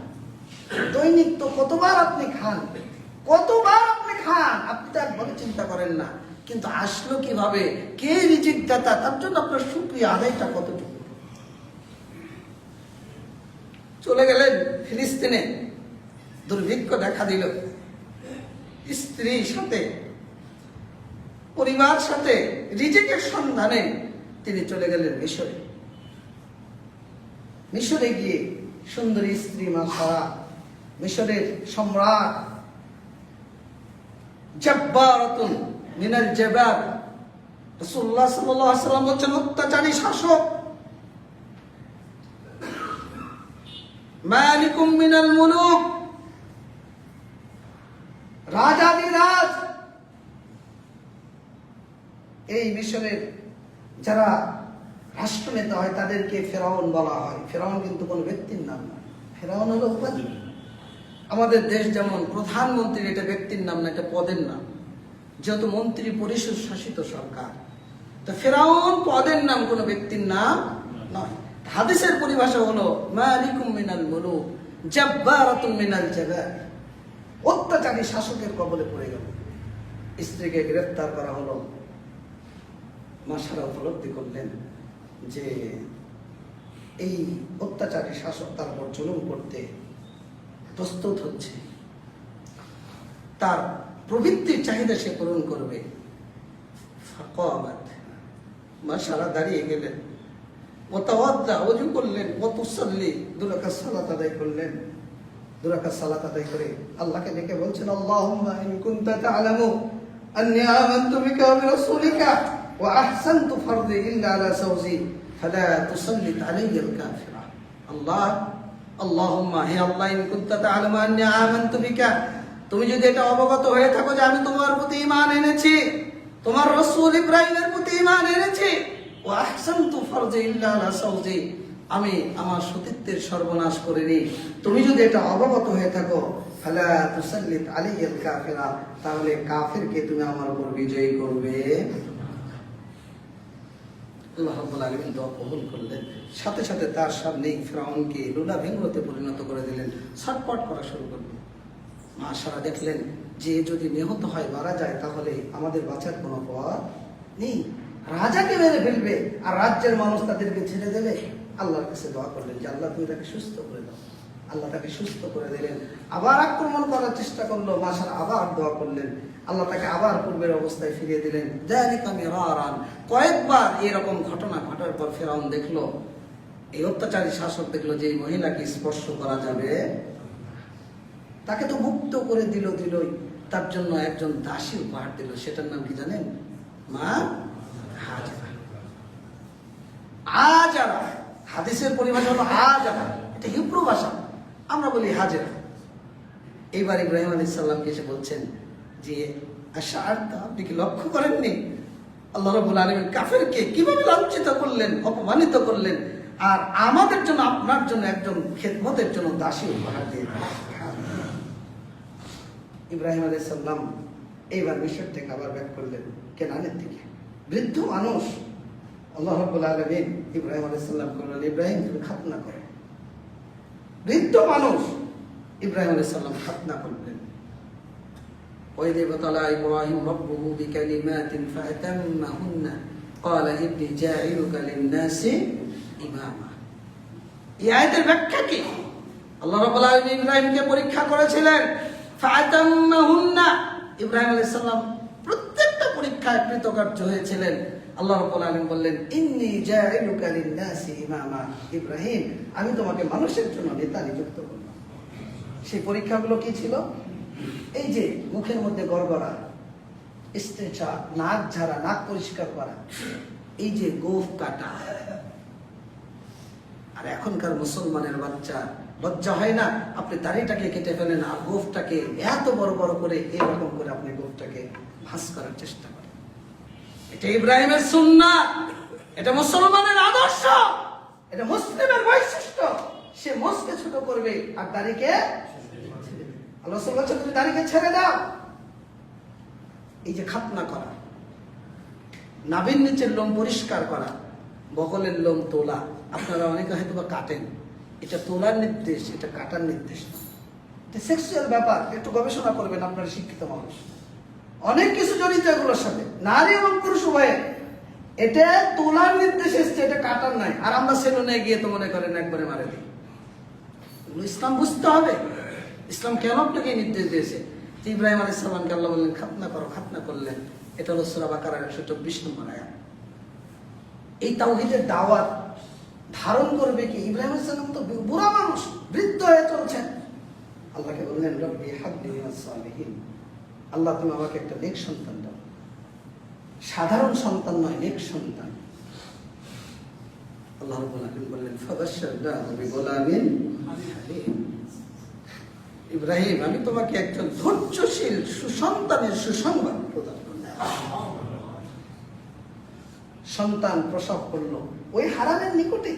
দৈনিক তো কতবার আপনি খান, কতবার আপনি খান, আপনি তো একবার চিন্তা করেন না। কিন্তু আসলো কিভাবে, কে রিজিক দাতা, তার জন্য আপনার শুকরিয়া আদায়টা কতটুকু। চলে গেলেন ফিলিস্তিনে, দুর্ভিক্ষ দেখা দিল, স্ত্রীর সাথে, পরিবার সাথে রিজিকের সন্ধানে তিনি চলে গেলেন মিশরে। মিশরে গিয়ে সুন্দরী স্ত্রী মাসারা, মিশরের সম্রাট, জব্বারাতুন মিনাল জাবার, রাসূলুল্লাহ সাল্লাল্লাহু আলাইহি ওয়াসাল্লাম বলেছেন অত্যাচারী শাসক, মালিকুম মিনাল মুলুক, রাজাদিরাজ। এই মিশরের যারা রাষ্ট্রনেতা হয় তাদেরকে ফেরাউন বলা হয়। ফেরাউন কিন্তু কোনো ব্যক্তির নাম না, ফেরাউন হলো উপাধি। আমাদের দেশ যেমন প্রধানমন্ত্রী, এটা ব্যক্তির নাম না, এটা পদের নাম, যেহেতু মন্ত্রী পরিষদ শাসিত সরকার। তো ফেরাউন পদের নাম, কোনো ব্যক্তির নাম নয়। হাদিসের পরিভাষা হলো মালিকুম মিনাল মুলুক জাব্বারাতুন মিনাল জাবার, অত্যাচারী শাসকের কবলে পড়ে গেল। স্ত্রীকে গ্রেফতার করা হলো। মাসারা উপলব্ধি করলেন যে এই অত্যাচারী শাসক তার উপর জুলুম করতে প্রস্তুত হচ্ছে, তার প্রবৃত্তির চাহিদা সে পূরণ করবে। মা সারা দাঁড়িয়ে গেলেন, ওয়াতাওয়াদ্দা, ওযু করলেন, ওয়াতুসাল্লি, 2 রাকাত সালাত আদায় করলেন। 2 রাকাত সালাত আদায় করে আল্লাহকে ডেকে বলছেন, আল্লাহুম্মা ইন কুনতা তা'লামু আন্নী আমানতু বিকা ওয়া বিরাসূলিকা ওয়া আহসানতু ফারদি ইল্লা আলা সাওজি ফালা তুসাল্লিত আলাইয়াল কাফিরা। আল্লাহ, আল্লাহুম্মা, হে আল্লাহ, ইন কুনতা তা'লামু আন্নী আমানতু বিকা, তুমি যদি এটা অবগত হয়ে থাকো যে আমি তোমার প্রতি ঈমান এনেছি, তোমার রাসূল ইব্রাহিমের প্রতি ঈমান এনেছি, ওয়া আহসানতু ফারজি ইল্লা আলা সাওজি, আমি আমার সতীত্বের সর্বনাশ করিনি, তুমি যদি এটা অবগত হয়ে থাকো, ফালা তুসাল্লিত আলাইয়াল কাফিরা, তাহলে কাফিরকে তুমি আমার উপর বিজয়ী করবে। আল্লাহ রাব্বুল আলামিন দোয়া কবুল করলেন। সাথে সাথে তার সামনেই ফিরআউনকে লুলা ভেঙ্গতে পরিণত করে দিলেন, ছটফট করা শুরু করলেন। মা সারা দেখলেন যে যদি নিহত হয়, মারা যায়, তাহলে আমাদের বাঁচার কোনো পথ নেই, রাজাকে মেরে ফেলবে আর রাজ্যের মানুষ তাদেরকে ছেড়ে দেবে। আল্লাহর কাছে দোয়া করলেন যে আল্লাহ তুমি তাকে সুস্থ করে দাও। আল্লাহ তাকে সুস্থ করে দিলেন। আবার আক্রমণ করার চেষ্টা করলো, মা সারা আবার দোয়া করলেন, আল্লাহ তাকে আবার পূর্বের অবস্থায় ফিরিয়ে দিলেন। যালিকা মিরারান, কয়েকবার এরকম ঘটনা ঘটার পর ফিরআউন দেখলো, এই অত্যাচারী শাসক দেখলো যে এই মহিলাকে স্পর্শ করা যাবে, তাকে তো মুক্ত করে দিলই, তার জন্য একজন দাসী উপহার দিল। সেটার নাম কি জানেন? মা হাজেরা। আজারা, হাদিসের পরিভাষা হলো আজারা, এটা হিব্রু ভাষা, আমরা বলি হাজেরা। এইবার ইব্রাহিম আলাইহিস সালামকে এসে বলছেন যে আশআরতা, আপনি কি লক্ষ্য করেননি আল্লাহ রাব্বুল আলামিন কাফেরকে কিভাবে লাঞ্ছিত করলেন, অপমানিত করলেন, আর আমাদের জন্য, আপনার জন্য একজন খেদমতের জন্য দাসী উপহার দিয়ে। ইব্রাহিম আলাইহিস সালাম এইবার মিশর থেকে আবার ব্যাক করলেন কেনানের দিকে। বৃদ্ধ মানুষ, আল্লাহ রাব্বুল আলামিন ইব্রাহিম আলাইহিস সালাম বললেন, ইব্রাহিম তুমি খাতনা করো। বৃদ্ধ মানুষ, ইব্রাহিম আলাইহিস সালাম খাতনা করলেন। وإذ ابتلى إبراهيم ربه بكلمات فأتمهن قال إني جاعلك للناس إماما। এই আয়াতের ব্যাখ্যা কি? আল্লাহ রাব্বুল আলামিন ইব্রাহিমকে পরীক্ষা করেছিলেন, ফাতাম্মাহুন্না, ইব্রাহিম আলাইহিস সালাম প্রত্যেকটা পরীক্ষায় কৃতকার্য হয়েছিলেন। আল্লাহ রাব্বুল আলামিন বললেন, ইন্নী জাইলুকা লিন-নাসি ইমামা, ইব্রাহিম আমি তোমাকে মানুষের জন্য নেতা নিযুক্ত করলাম। সেই পরীক্ষাগুলো কি ছিল? এই যে মুখের মধ্যে গড়গড়া, ইস্তেঞ্জা, নাক ঝাড়া, নাক পরিষ্কার করা, এই যে গোঁফ কাটা। আর এখনকার মুসলমানের বাচ্চা লজ্জা হয় না, আপনি দাড়িটাকে কেটে ফেলেন আর গোঁফটাকে এত বড় বড় করে এরকম করে আপনি গোঁফটাকে ভাঁজ করার চেষ্টা করেন। এটা ইব্রাহিমের সুন্নাত, এটা মুসলমানের আদর্শ, এটা মুসলিমের বৈশিষ্ট্য। সে মোচকে ছোট করবে আর দাড়িকে, আল্লাহ বলছেন তুমি দাড়িকে ছেড়ে দাও। এই যে খাতনা করা, নাভির নিচের লোম পরিষ্কার করা, বগলের লোম তোলা, আপনারা অনেকে হয়তো বা কাটেন, এটা তোলার নির্দেশ, এটা কাটার নির্দেশ না, এটা সেক্সুয়াল ব্যাপার। একটু গবেষণা করবেন, আপনারা শিক্ষিত মানুষ, অনেক কিছু জড়িত এগুলোর সাথে, নারী এবং পুরুষ উভয়ে। এটা তোলার নির্দেশ এসছে, এটা কাটার নাই। আর আমরা সেলুনে গিয়ে তো মনে করেন একবারে মারে দিই। ইসলাম বুঝতে হবে, ইসলাম কেন আপনাকে নির্দেশ দিয়েছে। ইব্রাহিম আলাইহিস সালামকে আল্লাহ বললেন খাতনা করো, খাতনা করলেন। এটা হলো সূরা বাকারার 124 নম্বর আয়াত। এই তাওহীদের দাওয়াত ধারণ করবে কি? ইব্রাহিম আলাইহিস সালাম তো বুড়া মানুষ, বৃদ্ধ হয়ে চলছেন। আল্লাহকে বললেন রব্বি হাবলি মিনাস সালিহিন, আল্লাহ তুমি আমাকে একটা নেক সন্তান দাও। সাধারণ সন্তান নয়, নেক সন্তান। আল্লাহ রাব্বুল আলামিন বললেন ফাবাশশারনাহু বিগুলামিন হালিম, ইব্রাহিম আমি তোমাকে একজন ধৈর্যশীল সুসন্তানের সুসংবাদ প্রদান করলাম। সন্তান প্রসব করলো ওই হারামের নিকটে।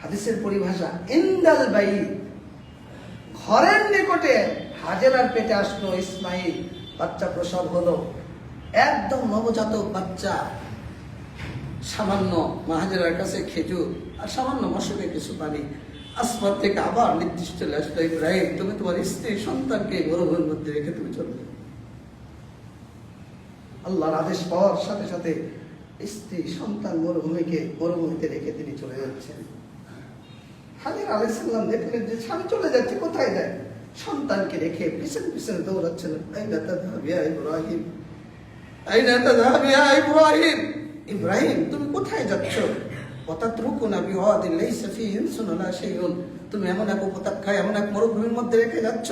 হাদিসের পরিভাষা ইনদাল বাইত, ঘরের নিকটে হাজেরার পেটে আসলো ইসমাইল, বাচ্চা প্রসব হলো, একদম নবজাতক বাচ্চা। সামান্য মা হাজেরার কাছে খেজুর আর সামান্য মশকে কিছু পানি। আসমান থেকে আবার নির্দেশ চলে আসলো, ইব্রাহিম তুমি তোমার স্ত্রী সন্তানকে মরুভূমির মধ্যে রেখে তুমি চলবে। আল্লাহর আদেশ পাওয়ার সাথে সাথে স্ত্রী সন্তান মরুভূমিতে রেখে তিনি চলে যাচ্ছেন। হাজির আলাইহিস সালাম দেখলেন যে স্বামী চলে যাচ্ছে, কোথায় যায়? সন্তানকে রেখে পিছনে পিছনে দৌড়াচ্ছেন। আইনা তাযহাবু ইয়া ইব্রাহিম, আইনা তাযহাবু ইয়া ইব্রাহিম, ইব্রাহিম তুমি কোথায় যাচ্ছ? ওয়াতাতরুকুনা বিওয়াদিন লাইসা ফীহি ইনসুন ওয়ালা শাইউন, তুমি এমন এক উপত্যকায়, এমন এক মরুভূমির মধ্যে রেখে যাচ্ছ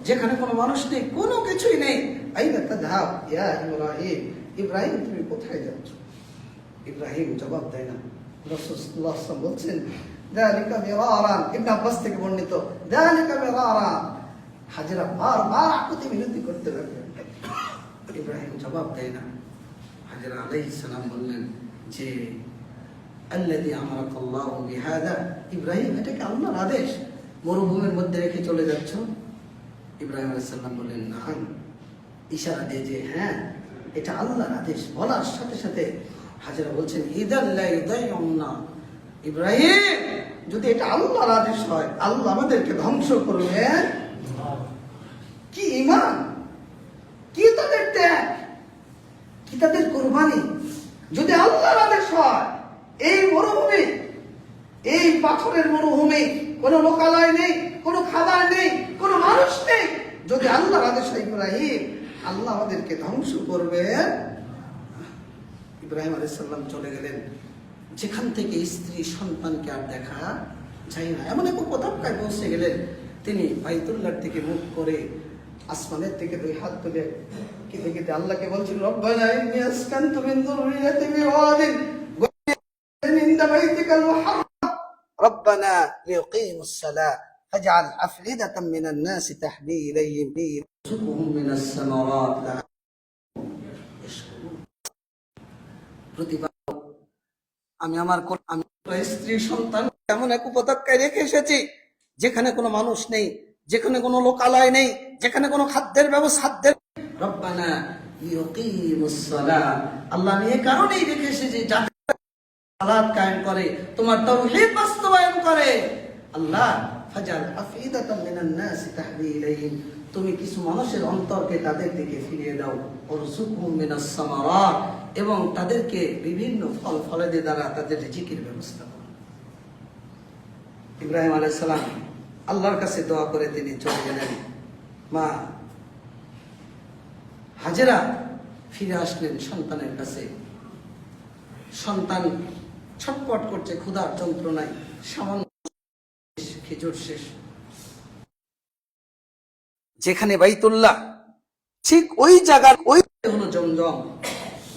যেখানে কোনো মানুষ নেই, কোনো কিছুই নেই। আইনা তাযহাব ইয়া ইব্রাহিম, ইব্রাহিম তুমি কোথায় যাচ্ছ? ইব্রাহিম জবাব দেয় না। রাসূল সাল্লাল্লাহু আলাইহি ওয়াসাল্লাম বলছেন যালিকা মিরারান, ইবনে আব্বাস থেকে বর্ণিত, যালিকা মিরারান, হাজেরা বারবার আকুতি মিনতি করতে লাগলেন, ইব্রাহিম জবাব দেয় না। হাজেরা আলাইহিস সালাম বললেন যে আল্লাযী আমারাকাল্লাহু বিহাদা, ইব্রাহিম এটা কি আল্লাহর আদেশ মরুভূমির মধ্যে রেখে চলে যাচ্ছ? ইব্রাহিম আলাইহিস সালাম বললেন না, ইশারা দিয়ে যে হ্যাঁ এটা আল্লাহর আদেশ। বলার সাথে সাথে হাজেরা বলছেন ইদাল লা ইউদাইউনা, ইব্রাহিম যদি এটা আল্লাহর আদেশ হয় আল্লাহ আমাদেরকে ধ্বংস করবে। কি ঈমান, কি তাদের ত্যাগ, কি তাদের কুরবানি! যদি আল্লাহর আদেশ হয়, এই মরুভূমি, এই পাথরের মরুভূমি, কোনো লোকালয় নেই, কোনো খাবার নেই, কোনো মানুষ নেই, যদি আল্লাহর আদেশ হয় ইব্রাহিম আল্লাহ আমাদেরকে ধ্বংস করবে। ইব্রাহিম আলাইহিস সালাম চলে গেলেন, যেখান থেকে স্ত্রী সন্তানকে আর দেখা যায় না, এমন এক উপত্যকায় পৌঁছে গেলেন। তিনি বাইতুল্লাহর দিকে মুখ করে আসমানের থেকে দুই হাত তুলে কেঁদে কেঁদে আল্লাহকে বলছেন রব্বানা ইন্নী আসকানতু মিন যুররিয়্যাতি বিওয়াদিন ইনদা বাইতিকাল মুহাররাম রব্বানা লিয়ুকিমুস সালাহ ফাজআল আফইদাতাম মিনান নাসি তাহদি ইলাইহিম warzuqhum মিনাস সামারাত লাআল্লাহুম ইয়াশকুরুন। প্রতিবার আমি আমার স্ত্রী সন্তান এমন এক উপত্যকায় রেখে এসেছি যেখানে কোনো মানুষ নেই, যেখানে কোনো লোকালয় নেই, যেখানে কোনো খাদ্যের ব্যবস্থা রব্বানা লিয়ুকিমুস সালাহ, আল্লাহ আমি এই কারণেই রেখে এসেছি যাতে সালাত কায়েম করে, তোমার তাওহীদ বাস্তবায়ন করে। আল্লাহ ফাজআল আফইদাতাম মিনান নাসি তাহদি ইলাইহিম, তুমি কিছু মানুষের অন্তরকে তাদের দিকে ফিরিয়ে দাও। ওয়ারযুকহুম মিনাস সামারাত, এবং তাদেরকে বিভিন্ন ফল ফলাদি দ্বারা তাদের রিজিকের ব্যবস্থা করো। ইব্রাহিম আলাইহিস সালাম আল্লাহর কাছে দোয়া করে তিনি চলে গেলেন। মা হাজেরা ফিরে আসলেন সন্তানের কাছে। সন্তান ছটপট করছে ক্ষুধার যন্ত্রণায়, সামান্য খেজুর শেষ। যেখানে বাইতুল্লাহ ঠিক ওই জায়গার ওই হলো জমজম,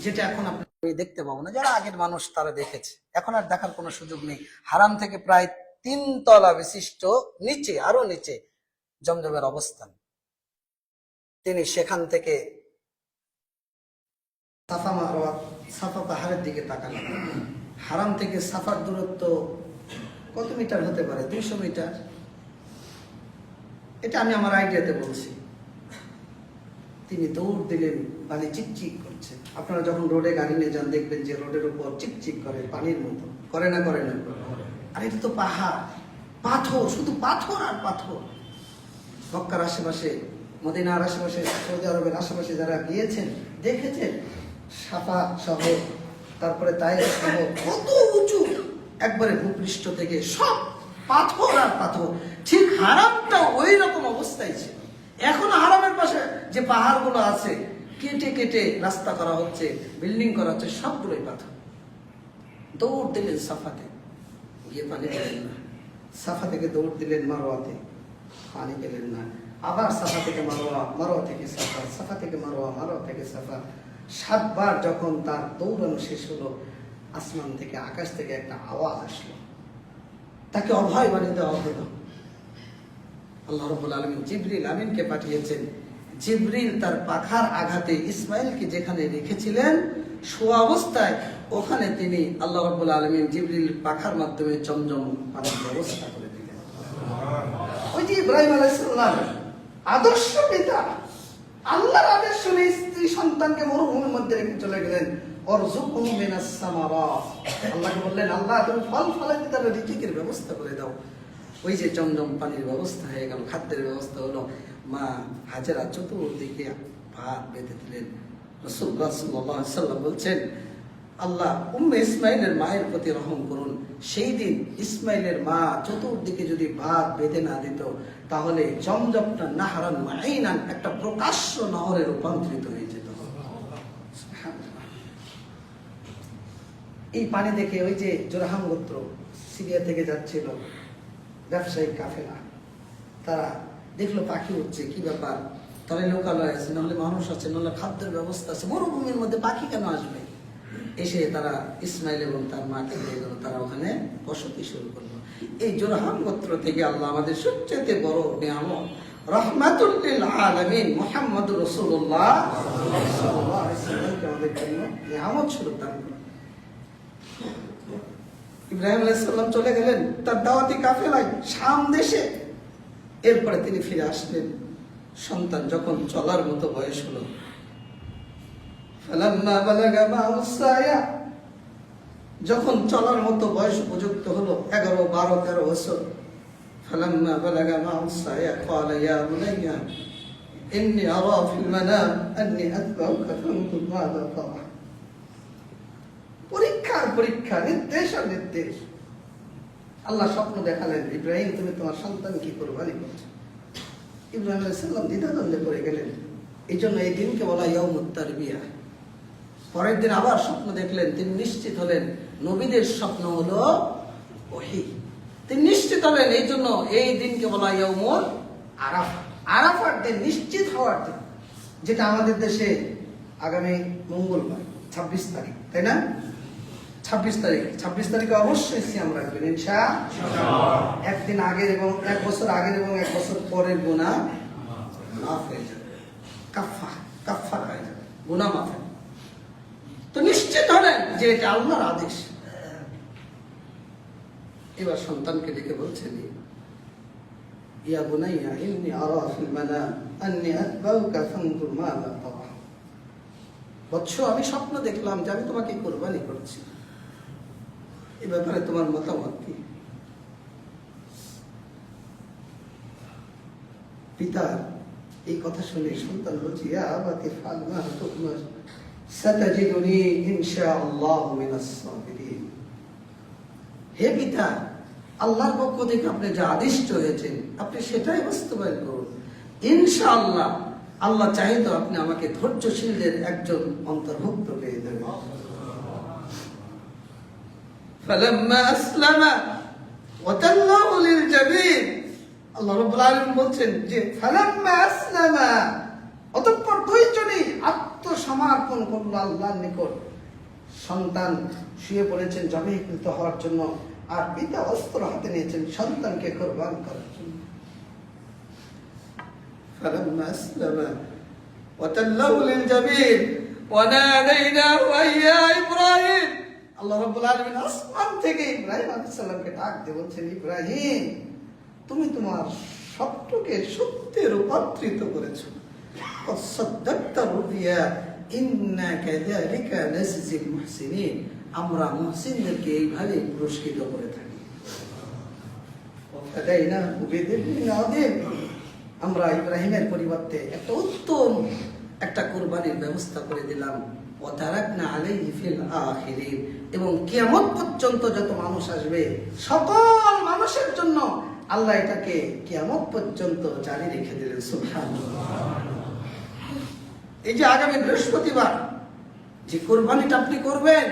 যেটা এখন আপনি দেখতে পাবো না। যারা আগের মানুষ তারা দেখেছে, এখন আর দেখার কোনো সুযোগ নেই। হারাম থেকে প্রায় 3 তলা বিশিষ্ট নিচে, আরো নিচে জমজমের অবস্থান। তিনি সেখান থেকে সাফা মারওয়া, সাফা পাহাড়ের দিকে তাকালেন। হারাম থেকে সাফার দূরত্ব কত মিটার হতে পারে? 200 মিটার। এটা আমি আমার আইডিয়াতে বলছি। তিনি দৌড় দিলেন, পানি চিকচিক করছে। আপনারা যখন রোডে গাড়ি নিয়ে যান দেখবেন যে রোডের উপর চিকচিক করে, পানির মতো করে না? করে না? আর এটা তো পাহাড়, পাথর, শুধু পাথর আর পাথর। মক্কার আশেপাশে, মদিনার আশেপাশে, সৌদি আরবের আশেপাশে যারা গিয়েছেন দেখেছেন সাফা শহর, তারপরে তায়েফ শহর কত উঁচু, একবারে ভূপৃষ্ঠ থেকে সব পাথর আর পাথর। ঠিক হারামটা ওই রকম অবস্থায় ছিল। এখন হারামের পাশে যে পাহাড়গুলো আছে কেটে কেটে রাস্তা করা হচ্ছে, বিল্ডিং করা হচ্ছে, সবগুলোই পাথর। দৌড় দিলেন সাফাতে, গিয়ে পানি পেলেন না। সাফা থেকে দৌড় দিলেন মারোয়াতে, পানি পেলেন না। আবার সাফা থেকে মারোয়া, মারোয়া থেকে সাফা, সাফা থেকে মারোয়া, মারোয়া থেকে সাফা। 7 বার যখন তার দৌড়ানো শেষ হলো, আসমান থেকে, আকাশ থেকে একটা আওয়াজ আসলো। তাকে অভয় বাণী দেওয়া হলো। আল্লাহ রাব্বুল আলামিন জিবরিল আমিনকে পাঠিয়েছেন। জিবরিল তার পাখার আঘাতে ইসমাইলকে যেখানে রেখেছিলেন শোয়া অবস্থায়, ওখানে তিনি আল্লাহ রাব্বুল আলামিন জিবরিল পাখার মাধ্যমে জমজম পানির ব্যবস্থা করে দিলেন। ওই যে ইব্রাহিম আলাইহিস সালাম আদর্শ পিতা, আল্লাহর আদেশ শুনে স্ত্রী সন্তানকে মরুভূমির মধ্যে রেখে চলে গেলেন। ওয়ারযুকহুম মিনাস সামারাত, আল্লাহকে বললেন আল্লাহ তুমি ফল ফলাদি দ্বারা রিজিকের ব্যবস্থা করে দাও। ওই যে জমজম পানির ব্যবস্থা হয়ে গেল, খাদ্যের ব্যবস্থা হলো। মা হাজেরা চতুর্দিকে ভাত বেঁধে দিলেন। রাসূলুল্লাহ সাল্লাল্লাহু আলাইহি ওয়াসাল্লাম বলছেন আল্লাহ উম্মে ইসমাইলের মায়ের প্রতি রহম করুন। সেই দিন ইসমাইলের মা চতুর্দিকে যদি ভাত বেঁধে না দিত, তাহলে জমজমটা নাহারান মাইনান একটা প্রকাশ্য নহরে রূপান্তরিত হয়ে যেত। এই পানি দেখে ওই যে জোরহাম গোত্র সিরিয়া থেকে যাচ্ছিল ব্যবসায়িক কাফেলা, তারা দেখলো পাখি উঠছে, কি ব্যাপার, তারা লোকালয় আছে, নাহলে মানুষ আছে, নাহলে খাদ্যের ব্যবস্থা আছে, মরুভূমির মধ্যে পাখি কেন আসবে? এসে তারা ইসমাইল এবং তার মাকে নিয়ে গেল, তারা ওখানে বসতি শুরু করলো। এই জোরহাম গোত্র থেকে আল্লাহ আমাদের সবচেয়ে বড় নিয়ামত রাহমাতুল লিল আলামিন মুহাম্মদুর রাসূলুল্লাহ সাল্লাল্লাহু আলাইহি ওয়াসাল্লামকে আমাদের জন্য নিয়ামত স্বরূপ দান করলেন। ইব্রাহিম আলাইহিস সালাম চলে গেলেন তার দাওয়াতি কাফেলায় শাম দেশে। এরপরে তিনি ফিরে আসলেন, সন্তান যখন চলার মতো বয়স হলো, ফালাম্মা বালাগা মা'আস সায়া, যখন চলার মতো বয়স উপযুক্ত হলো 11, 12, 13 বছর, ফালাম্মা বালাগা মা'আস সায়া ক্বালা ইয়া বুনাইয়া ইন্নী আরা ফিল মানাম আন্নী আযবাহুকা ফানজুর মাযা তারা। পরীক্ষা, নির্দেশ আর নির্দেশ। আল্লাহ স্বপ্ন দেখালেন, ইব্রাহিম তুমি তোমার সন্তান কি কুরবানি করছো? ইব্রাহিম আলাইহিস সালাম দ্বিধাদ্বন্দ্বে পড়ে গেলেন। এই জন্য এই দিনকে বলা ইয়াউমুত তারবিয়া। পরের দিন আবার স্বপ্ন দেখলেন, তিনি নিশ্চিত হলেন নবীদের স্বপ্ন হলো ওহী। তিনি নিশ্চিত হলেন, এই জন্য এই দিনকে বলা ইয়াউমুল আরাফা। আরাফার দিন, নিশ্চিত হওয়ার দিন, যেটা আমাদের দেশে আগামী মঙ্গলবার 26 তারিখ, তাই না? 26 তারিখে অবশ্যই সিয়াম রাখবেন ইনশাআল্লাহ। একদিন আগের এবং 1 বছর আগের এবং 1 বছর পরের গুনাহ মাফ হয়ে যাবে, কাফফার হয়ে যাবে, গুনাহ মাফ হবে। তো নিশ্চিত হলেন যে এটা আল্লাহর আদেশ। এবার সন্তানকে ডেকে বলছেন, ইয়া বুনাইয়া ইন্নী আরা ফিল মানাম আন্নী আযবাহুকা ফানজুর মাযা তারা। বৎস, আমি স্বপ্ন দেখলাম যে আমি তোমাকে কুরবানি করছি, এই ব্যাপারে তোমার মতামত কি? পিতা এই কথা শুনে সন্তান বলছে, ইয়া আবাতি ফাল মা তু'মার সাতাজিদুনি ইনশাআল্লাহু মিনাস সাবিরিন। হে পিতা, আল্লাহর পক্ষ থেকে আপনি যা আদিষ্ট হয়েছেন আপনি সেটাই বাস্তবায়ন করুন। ইনশাআল্লাহ, আল্লাহ চাইতো আপনি আমাকে ধৈর্যশীলদের একজন অন্তর্ভুক্ত পেয়ে দেবেন। ফালাম্মা আসলামা ওয়া তাল্লাহু লিল জাবিন, আল্লাহ রাব্বুল আলামিন বলছেন যে ফালাম্মা আসলামা, অতঃপর দুইজনই আত্মসমর্পণ করলো আল্লাহর নিকট। সন্তান শুয়ে পড়েছেন জবাইকৃত হওয়ার জন্য, আর পিতা অস্ত্র হাতে নিয়েছেন সন্তানকে কুরবান করার জন্য। فلما أسلم وتله للجبين وناديناه أن يا إبراهيم। আল্লাহ রাব্বুল আলামিন আসমান থেকে ইব্রাহিম আলাইহিস সালামকে ডাক দিয়ে বলছেন, ইব্রাহিম তুমি তোমার স্বপ্নকে সত্যে রূপান্তরিত করেছো। وصدقت الرؤيا إنا كذلك نجزي المحسنين। আমরা মুহসিনদেরকে এইভাবে পুরস্কৃত করে থাকি। وفديناه بذبح عظيم। আমরা ইব্রাহিমের পরিবর্তে একটা উত্তম একটা কুরবানির ব্যবস্থা করে দিলাম। ওয়াতারাকনা আলাইহি ফিল আখিরিন। এবং কিয়ামত পর্যন্ত যত মানুষ আসবে সকল মানুষের জন্য আল্লাহ এটাকে কিয়ামত পর্যন্ত জারি রেখে দিলেন। সুবহানাল্লাহ। এই যে আগামী বৃহস্পতিবার যে কুরবানিটা আপনি করবেন,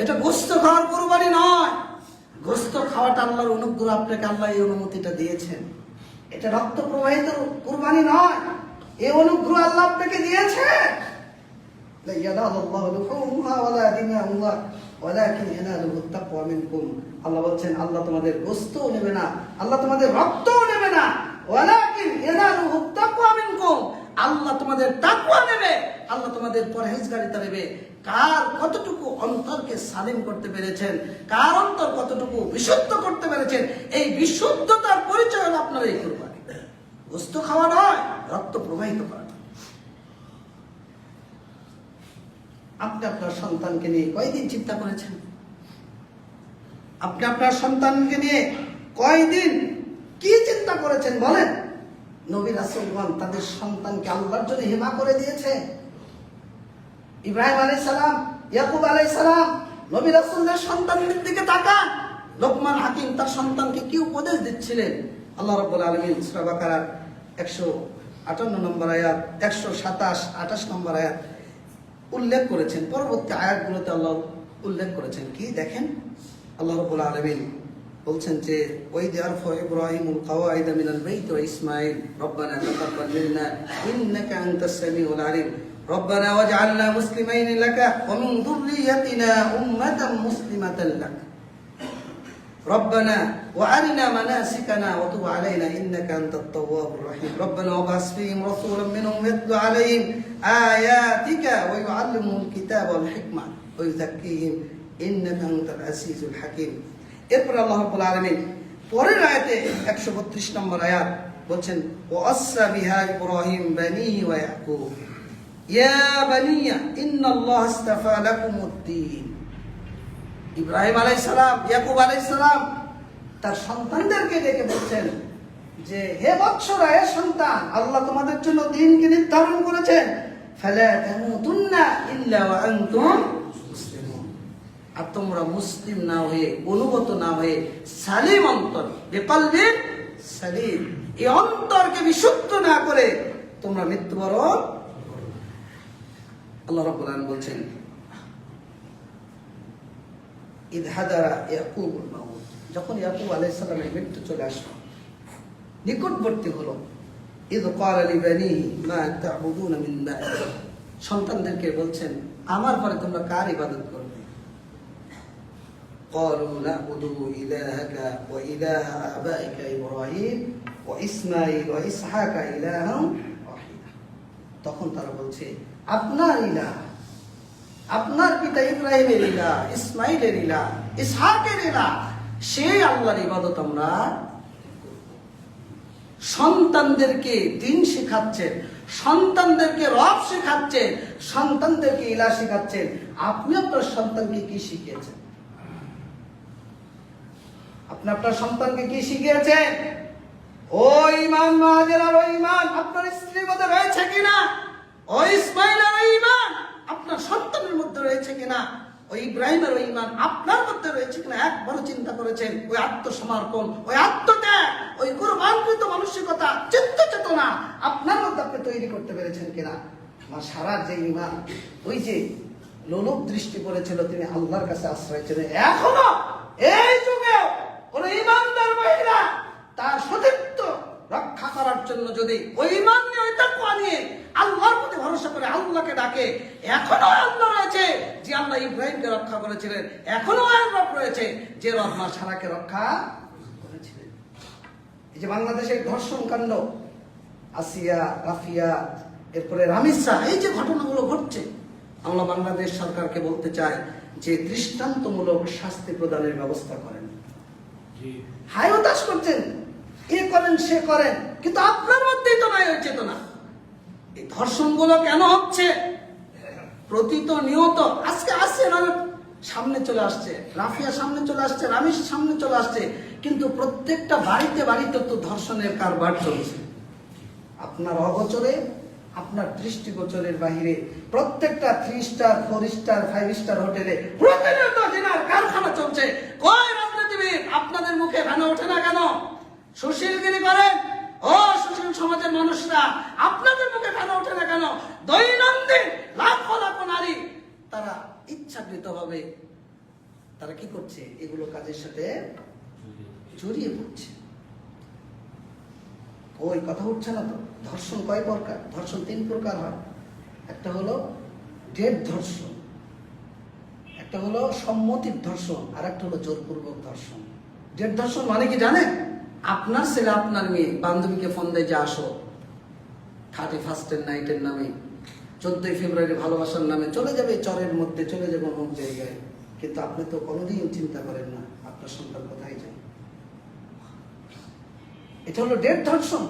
এটা গোশত খাওয়ার কুরবানি নয়। গোশত খাওয়াটা আল্লাহর অনুগ্রহ, আপনাকে আল্লাহ এই অনুমতিটা দিয়েছেন। এটা রক্ত প্রবাহিত কুরবানি নয়, এই অনুগ্রহ আল্লাহ আপনাকে দিয়েছে। লা ইয়ানালুল্লাহু লুহুমুহা ওয়ালা দিমাউহা ওয়ালাকিন ইয়ানালুহু তাকওয়া মিনকুম। আল্লাহ বলেন, আল্লাহ তোমাদের গোশতও নেবে না, আল্লাহ তোমাদের রক্তও নেবে না, ওয়ালাকিন ইয়ানালুহু তাকওয়া মিনকুম। আল্লাহ তোমাদের তাকওয়া নেবে, আল্লাহ তোমাদের পরহেজগারিতা নেবে। কার কতটুকু অন্তরকে স্বাধীন করতে পেরেছেন, কার অন্তর কতটুকু বিশুদ্ধ করতে পেরেছেন, এই বিশুদ্ধতার পরিচয় হলো আপনার এই কুরবানি। গোশত খাওয়া নয়, রক্ত প্রবাহিত করা। আপনি আপনার সন্তানকে নিয়ে কয়দিন চিন্তা করেছেন? আপনি আপনার সন্তানকে নিয়ে কয়দিন কি চিন্তা করেছেন বলেন? নবী রাসূলগণ তাদের সন্তানকে আল্লাহর জন্য হিবা করে দিয়েছে। ইব্রাহিম আলাইহিস সালাম, ইয়াকুব আলাইহিস সালাম, নবী রাসূলদের সন্তানদের দিকে তাকান। লোকমান হাকিম তার সন্তানকে কি উপদেশ দিচ্ছিলেন, আল্লাহ রাব্বুল আলামিন সূরা বাকারার 158 নম্বর আয়াত, 127-28 নম্বর আয়াত উল্লেখ করেছেন। পরবর্তী আয়াতগুলোতে আল্লাহ উল্লেখ করেছেন কি দেখেন, আল্লাহ রাব্বুল আলামিন বলছেন যে ওয়াইদ আরফা ইব্রাহিমুল কাওয়াইদা মিনাল বাইত ওয়া ইসমাঈল রব্বানা তাকাব্বাল মিন্না ইন্নাকা আনতাস সামিউল আলিম রব্বানা ওয়াজআলনা মুসলিমাইন লাকা ওয়া মিন যুররিয়্যাতিনা উম্মাতান মুসলিমাতান লাক ربنا وأرنا مناسكنا وتب علينا إنك أنت التواب الرحيم ربنا وابعث فيهم رسولا منهم يتلو عليهم آياتك ويعلمهم الكتاب والحكمة ويزكيهم إنك أنت العزيز الحكيم এরপর আল্লাহ রাব্বুল আলামিন পরের আয়াতে 132 নম্বর আয়াত বলছেন ওয়াসা বিহা ইব্রাহিম বানিহি ওয়া ইয়াকুব ইয়া বানিয়া ইন্নাল্লাহা আস্তাফা লাকুমুদ-দীন। ইব্রাহিম আলাইহিস সালাম, ইয়াকুব আলাইহিস সালাম তার সন্তানদেরকে ডেকে বলছেন যে হে বৎসরা, হে সন্তান, আল্লাহ তোমাদের জন্য দ্বীনকে নির্ধারণ করেছেন, ফালা তামুতুন্না ইল্লা ওয়া আনতুম মুসলিমুন। আর তোমরা মুসলিম না হয়ে, অনুগত না হয়ে সালিম অন্তর, বিকলবিন সালিম, এই অন্তরকে বিশুদ্ধ না করে তোমরা মৃত্যুবরণ। আল্লাহ রাব্বুল আলামিন বলছেন ইদ হাদারা ইয়াকুবুল মাউত, যখন ইয়াকুব আলাইহিস সালামের মৃত্যু চলে আসলো, নিকটবর্তী হলো, ইদ ক্বালা লিবানিহি মা তা'বুদুনা মিন বা'দি, সন্তানদেরকে বলছেন আমার পরে তোমরা কার ইবাদত করবে? ক্বালু না'বুদু ইলাহাকা ওয়া ইলাহা আবাইকা ইব্রাহিম ওয়া ইসমাঈল ওয়া ইসহাকা ইলাহান ওয়াহিদা। তখন তারা বলছে আপনার ইলাহ, আপনার পিতা ইব্রাহিমের ইলাহ, ইসমাইলের ইলাহ, ইসহাকের ইলাহ, সেই আল্লাহর ইবাদত আমরা। সন্তানদেরকে দ্বীন শেখাচ্ছেন, সন্তানদেরকে রব শেখাচ্ছেন, সন্তানদেরকে ইলাহ শেখাচ্ছেন। আপনি আপনার সন্তানকে কি শিখিয়েছেন? আপনি আপনার সন্তানকে কি শিখিয়েছেন? ওই ঈমান মুহাজিরার ওই ঈমান আপনার স্ত্রীর মধ্যে রয়েছে কিনা? ওই ইসমাইলের ওই ঈমান আপনার সন্তানের মধ্যে রয়েছে কিনা? ওই ইব্রাহিমের ওই ঈমান আপনার মধ্যে রয়েছে কিনা? একবারও চিন্তা করেছেন? ওই আত্মসমর্পণ, ওই আত্মত্যাগ, ওই কুরবানকৃত মানসিকতা, চিত্ত চেতনা আপনার মধ্যে আপনি তৈরি করতে পেরেছেন কিনা? আমার সারা যে ঈমান, ওই যে লোলুপ দৃষ্টি করেছিল, তিনি আল্লাহর কাছে আশ্রয় ছিলেন। এখনো এই যুগে কোন ঈমানদার মহিলা তার সতীত্ব রক্ষা করার জন্য যদি ওই ঈমান নিয়ে, ওই তাকওয়া নিয়ে আল্লাহর প্রতি ভরসা করে আল্লাহকে ডাকে, এখনো আল্লাহ রয়েছে যে আল্লাহ ইব্রাহিমকে রক্ষা করেছিলেন, এখনো রব রয়েছে যে রব মা সারাকে রক্ষা করেছিলেন। এই যে বাংলাদেশের ধর্ষণ কাণ্ড, আসিয়া, রাফিয়া, এরপরে রামিসা, এই যে ঘটনাগুলো ঘটছে, আমরা বাংলাদেশ সরকারকে বলতে চাই যে দৃষ্টান্তমূলক শাস্তি প্রদানের ব্যবস্থা করেন। হাই হতাশ করছেন, এ করেন সে করেন, কিন্তু আপনার মধ্যেই তো নাই ওই চেতনা। এই ধর্ষণগুলো কেন হচ্ছে? প্রতিত নিয়ত আজকে আসছে, সামনে চলে আসছে, রাফিয়া সামনে চলে আসছে, রামিস সামনে চলে আসছে, কিন্তু প্রত্যেকটা বাড়িতে বাড়িতে তো ধর্ষণের কারবার চলছে। আপনার অগোচরে, আপনার দৃষ্টিগোচরের বাহিরে প্রত্যেকটা 3 স্টার, 4 স্টার, 5 স্টার হোটেলে প্রতিনিয়ত ডিনার কারখানা চলছে। কই রাজনীতিবিদ, আপনাদের মুখে ভানা ওঠে না কেন? সুশীলগিরি করেন ও সুশীল সমাজের মানুষরা, আপনাদের মুখে ভানা ওঠে না কেন? দৈনন্দিন লাখো লাখো নারী তারা ইচ্ছাকৃতভাবে তারা কি করছে? এগুলো কাজের সাথে জড়িয়ে পড়ছে। ওই কথা উঠছে না তো? ধর্ষণ কয় প্রকার? ধর্ষণ 3 প্রকার হয়। একটা হলো ডেট ধর্ষণ, একটা হলো সম্মতির ধর্ষণ, আর একটা হলো জোরপূর্বক ধর্ষণ। ডেট ধর্ষণ মানে কি জানেন? আপনার ছেলে আপনার মেয়ে বান্ধবীকে ফোন দেয় যে আসো 31st নাইটের নামে, 14ই ফেব্রুয়ারি ভালোবাসার নামে চলে যাবে চরের মধ্যে, চলে যাবে অমুক জায়গায়, কিন্তু আপনি তো কোনোদিন চিন্তা করেন না আপনার সন্তান কোথায় যায়। এটা হলো ডেট ধর্ষণ।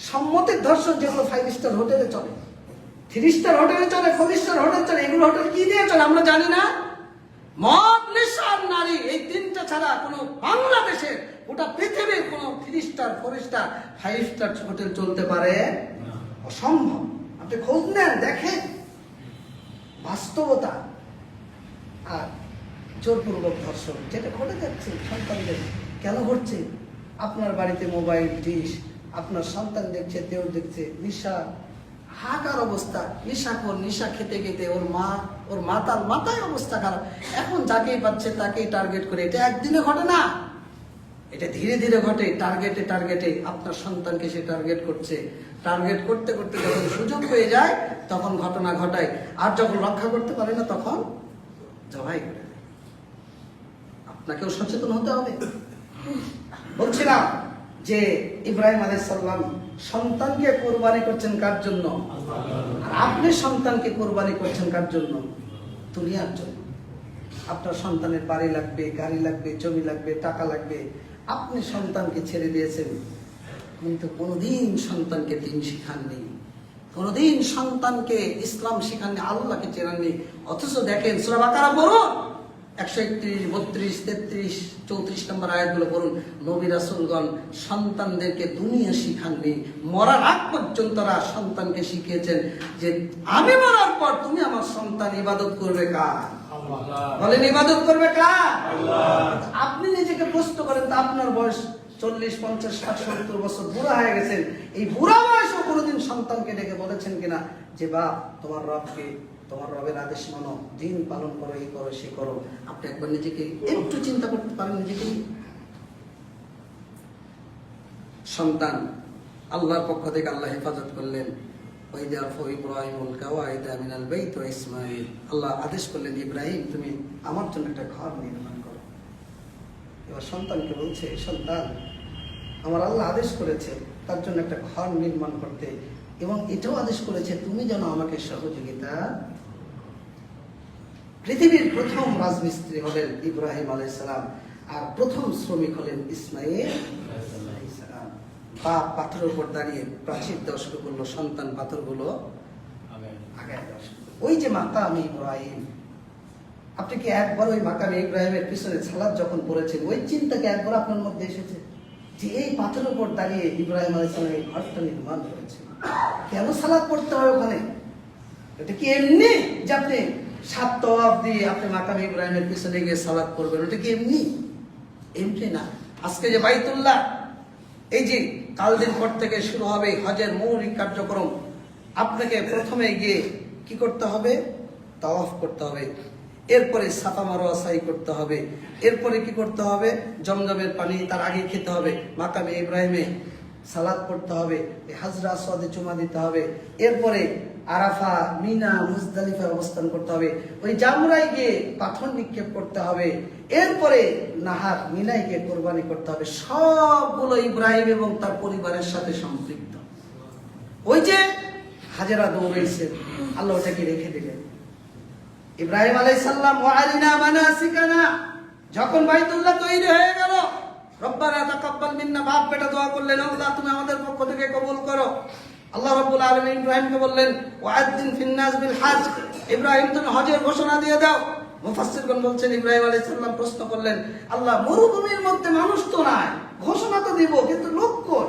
সম্মতির ধর্ষণ যেগুলো 5 স্টার হোটেলে চলে, 3 স্টার হোটেলে চলে, 4 স্টার হোটেল চলে, এগুলো হোটেল কি দিয়ে চলে আমরা জানি না? মদ, নেশা, নারী, এই 3টা ছাড়া কোনো বাংলাদেশের গোটা পৃথিবীর কোনো 3 স্টার, 4 স্টার, 5 স্টার হোটেল চলতে পারে? অসম্ভব। আপনি খোঁজ নেন, দেখেন বাস্তবতা। আর জোরপূর্বক ধর্ষণ যেটা ঘটে যাচ্ছে সন্তানদের। কেন ঘটছে? আপনার বাড়িতে মোবাইল ডিশ, আপনার সন্তান দেখছে, দেও দেখছে, নিশা হাকার অবস্থা, নিশাখোর, নিশা খেতে খেতে ওর মাথায় অবস্থা খারাপ। এখন যাকেই পাচ্ছে তাকেই টার্গেট করে। এটা একদিনে ঘটে না, এটা ধীরে ধীরে ঘটে। টার্গেটে আপনার সন্তানকে সে টার্গেট করছে। টার্গেট করতে করতে যখন সুযোগ হয়ে যায় তখন ঘটনা ঘটায়, আর যখন রক্ষা করতে পারে না তখন জবাই করে দেয়। আপনাকেও সচেতন হতে হবে। বলছিলাম যে ইব্রাহিম আলাইহিস সালাম সন্তানকে কোরবানি করছেন কার জন্য? আর আপনি সন্তানকে কোরবানি করছেন কার জন্য? দুনিয়ার জন্য। আপনার সন্তানের বাড়ি লাগবে, গাড়ি লাগবে, জমি লাগবে, টাকা লাগবে, আপনি সন্তানকে ছেড়ে দিয়েছেন। কিন্তু কোনোদিন সন্তানকে দিন শিখাননি, কোনোদিন সন্তানকে ইসলাম শিখাননি, আল্লাহকে চেনাননি। অথচ দেখেন সূরা বাকারা পড়ুন, 131, 32, 33, 34 নম্বর আয়াতগুলো পড়ুন। নবী রাসূলগণ সন্তানদেরকে দুনিয়া শিখাননি, মরার আগ পর্যন্ত তারা সন্তানকে শিখিয়েছেন যে আমি মরার পর তুমি আমার সন্তান ইবাদত করবে কার? বলেন ইবাদত করবে কার? আপনি নিজেকে প্রশ্ন করেন তো, আপনার বয়স 40, 50, 60, 70 বছর, বুড়া হয়ে গেছেন। এই বুড়া বয়সেও কোনোদিন সন্তানকে ডেকে বলেছেন কিনা যে বাপ তোমার রবকে, তোমার রবের আদেশ মানো, দিন পালন করো, এই করো, সে করো? আপনি একবার নিজেকে একটু চিন্তা করতে পারেন নিজেকে। সন্তান আল্লাহর পক্ষ থেকে আল্লাহ হেফাজত করলেন। আল্লাহ আদেশ করলেন ইব্রাহিম তুমি আমার জন্য একটা ঘর নির্মাণ করো। এবার সন্তানকে বলছে, সন্তান আমার আল্লাহ আদেশ করেছে তার জন্য একটা ঘর নির্মাণ করতে, এবং এটাও আদেশ করেছে তুমি যেন আমাকে সহযোগিতা। পৃথিবীর প্রথম রাজমিস্ত্রি হলেন ইব্রাহিম আলাইহিস সালাম, আর প্রথম শ্রমিক হলেন ইসমাইল আলাইহিস সালাম। বাপ পাথরের উপর দাঁড়িয়ে প্রাচীর দেওয়া শুরু করলো, সন্তান পাথরগুলো আগায় দেওয়া শুরু করলো। ওই যে মাকামে ইব্রাহিম, আপনি কি একবার ওই মাকামে ইব্রাহিমের পিছনে সালাত যখন পড়েছেন ওই চিন্তাকে একবার আপনার মধ্যে এসেছে যে এই পাথরের উপর দাঁড়িয়ে ইব্রাহিম আলাইহিস সালাম এই ঘরটা নির্মাণ করেছেন? কেন সালাত পড়তে হয় ওখানে? এটা কি এমনি যে আপনি 7 তাওয়াফ দিয়ে আপনি মাকামে ইব্রাহিমের পিছনে গিয়ে সালাত পড়বেন? ওটা কি এমনি? এমনি না। আজকে যে বাইতুল্লাহ, এই যে কাল দিন পর থেকে শুরু হবে হজের মৌলিক কার্যক্রম, আপনাকে প্রথমে গিয়ে কি করতে হবে? তাওয়াফ করতে হবে, এরপরে সাফা মারওয়া সাই করতে হবে, এরপরে কি করতে হবে? জমজমের পানি তার আগে খেতে হবে, মাকামে ইব্রাহিমে সালাত পড়তে হবে, হাজরা আসওয়াদে চুমা দিতে হবে, এরপরে আরাফা, মিনা, মুজদালিফায় অবস্থান করতে হবে, ওই জামরায় গিয়ে পাথর নিক্ষেপ করতে হবে, এরপরে নাহার মিনায় গিয়ে কোরবানি করতে হবে। সবগুলো ইব্রাহিম এবং তার পরিবারের সাথে সম্পৃক্ত। ওই যে হাজেরা দৌড়াইছে, আল্লাহ ওটাকে রেখে দিলেন। ইব্রাহিম আলাইহিস সালাম ওয়ালিনা মানাসিকানা, যখন বাইতুল্লাহ তৈরি হয়ে গেল, রব্বানা তাকাব্বাল মিন্না, বাপ বেটা দোয়া করলেন, আল্লাহ তুমি আমাদের পক্ষ থেকে কবুল করো। আল্লাহ রাব্বুল আলামিন ইব্রাহিমকে বললেন ওয়াআদ্দিন ফিন নাস বিল হজ, ইব্রাহিম তুমি হজের ঘোষণা দিয়ে দাও। মুফাসসিরগণ বলছেন ইব্রাহিম আলাইহিস সালাম প্রশ্ন করলেন, আল্লাহ মরুভূমির মধ্যে মানুষ তো নাই, ঘোষণা তো দিব কিন্তু লোক কই?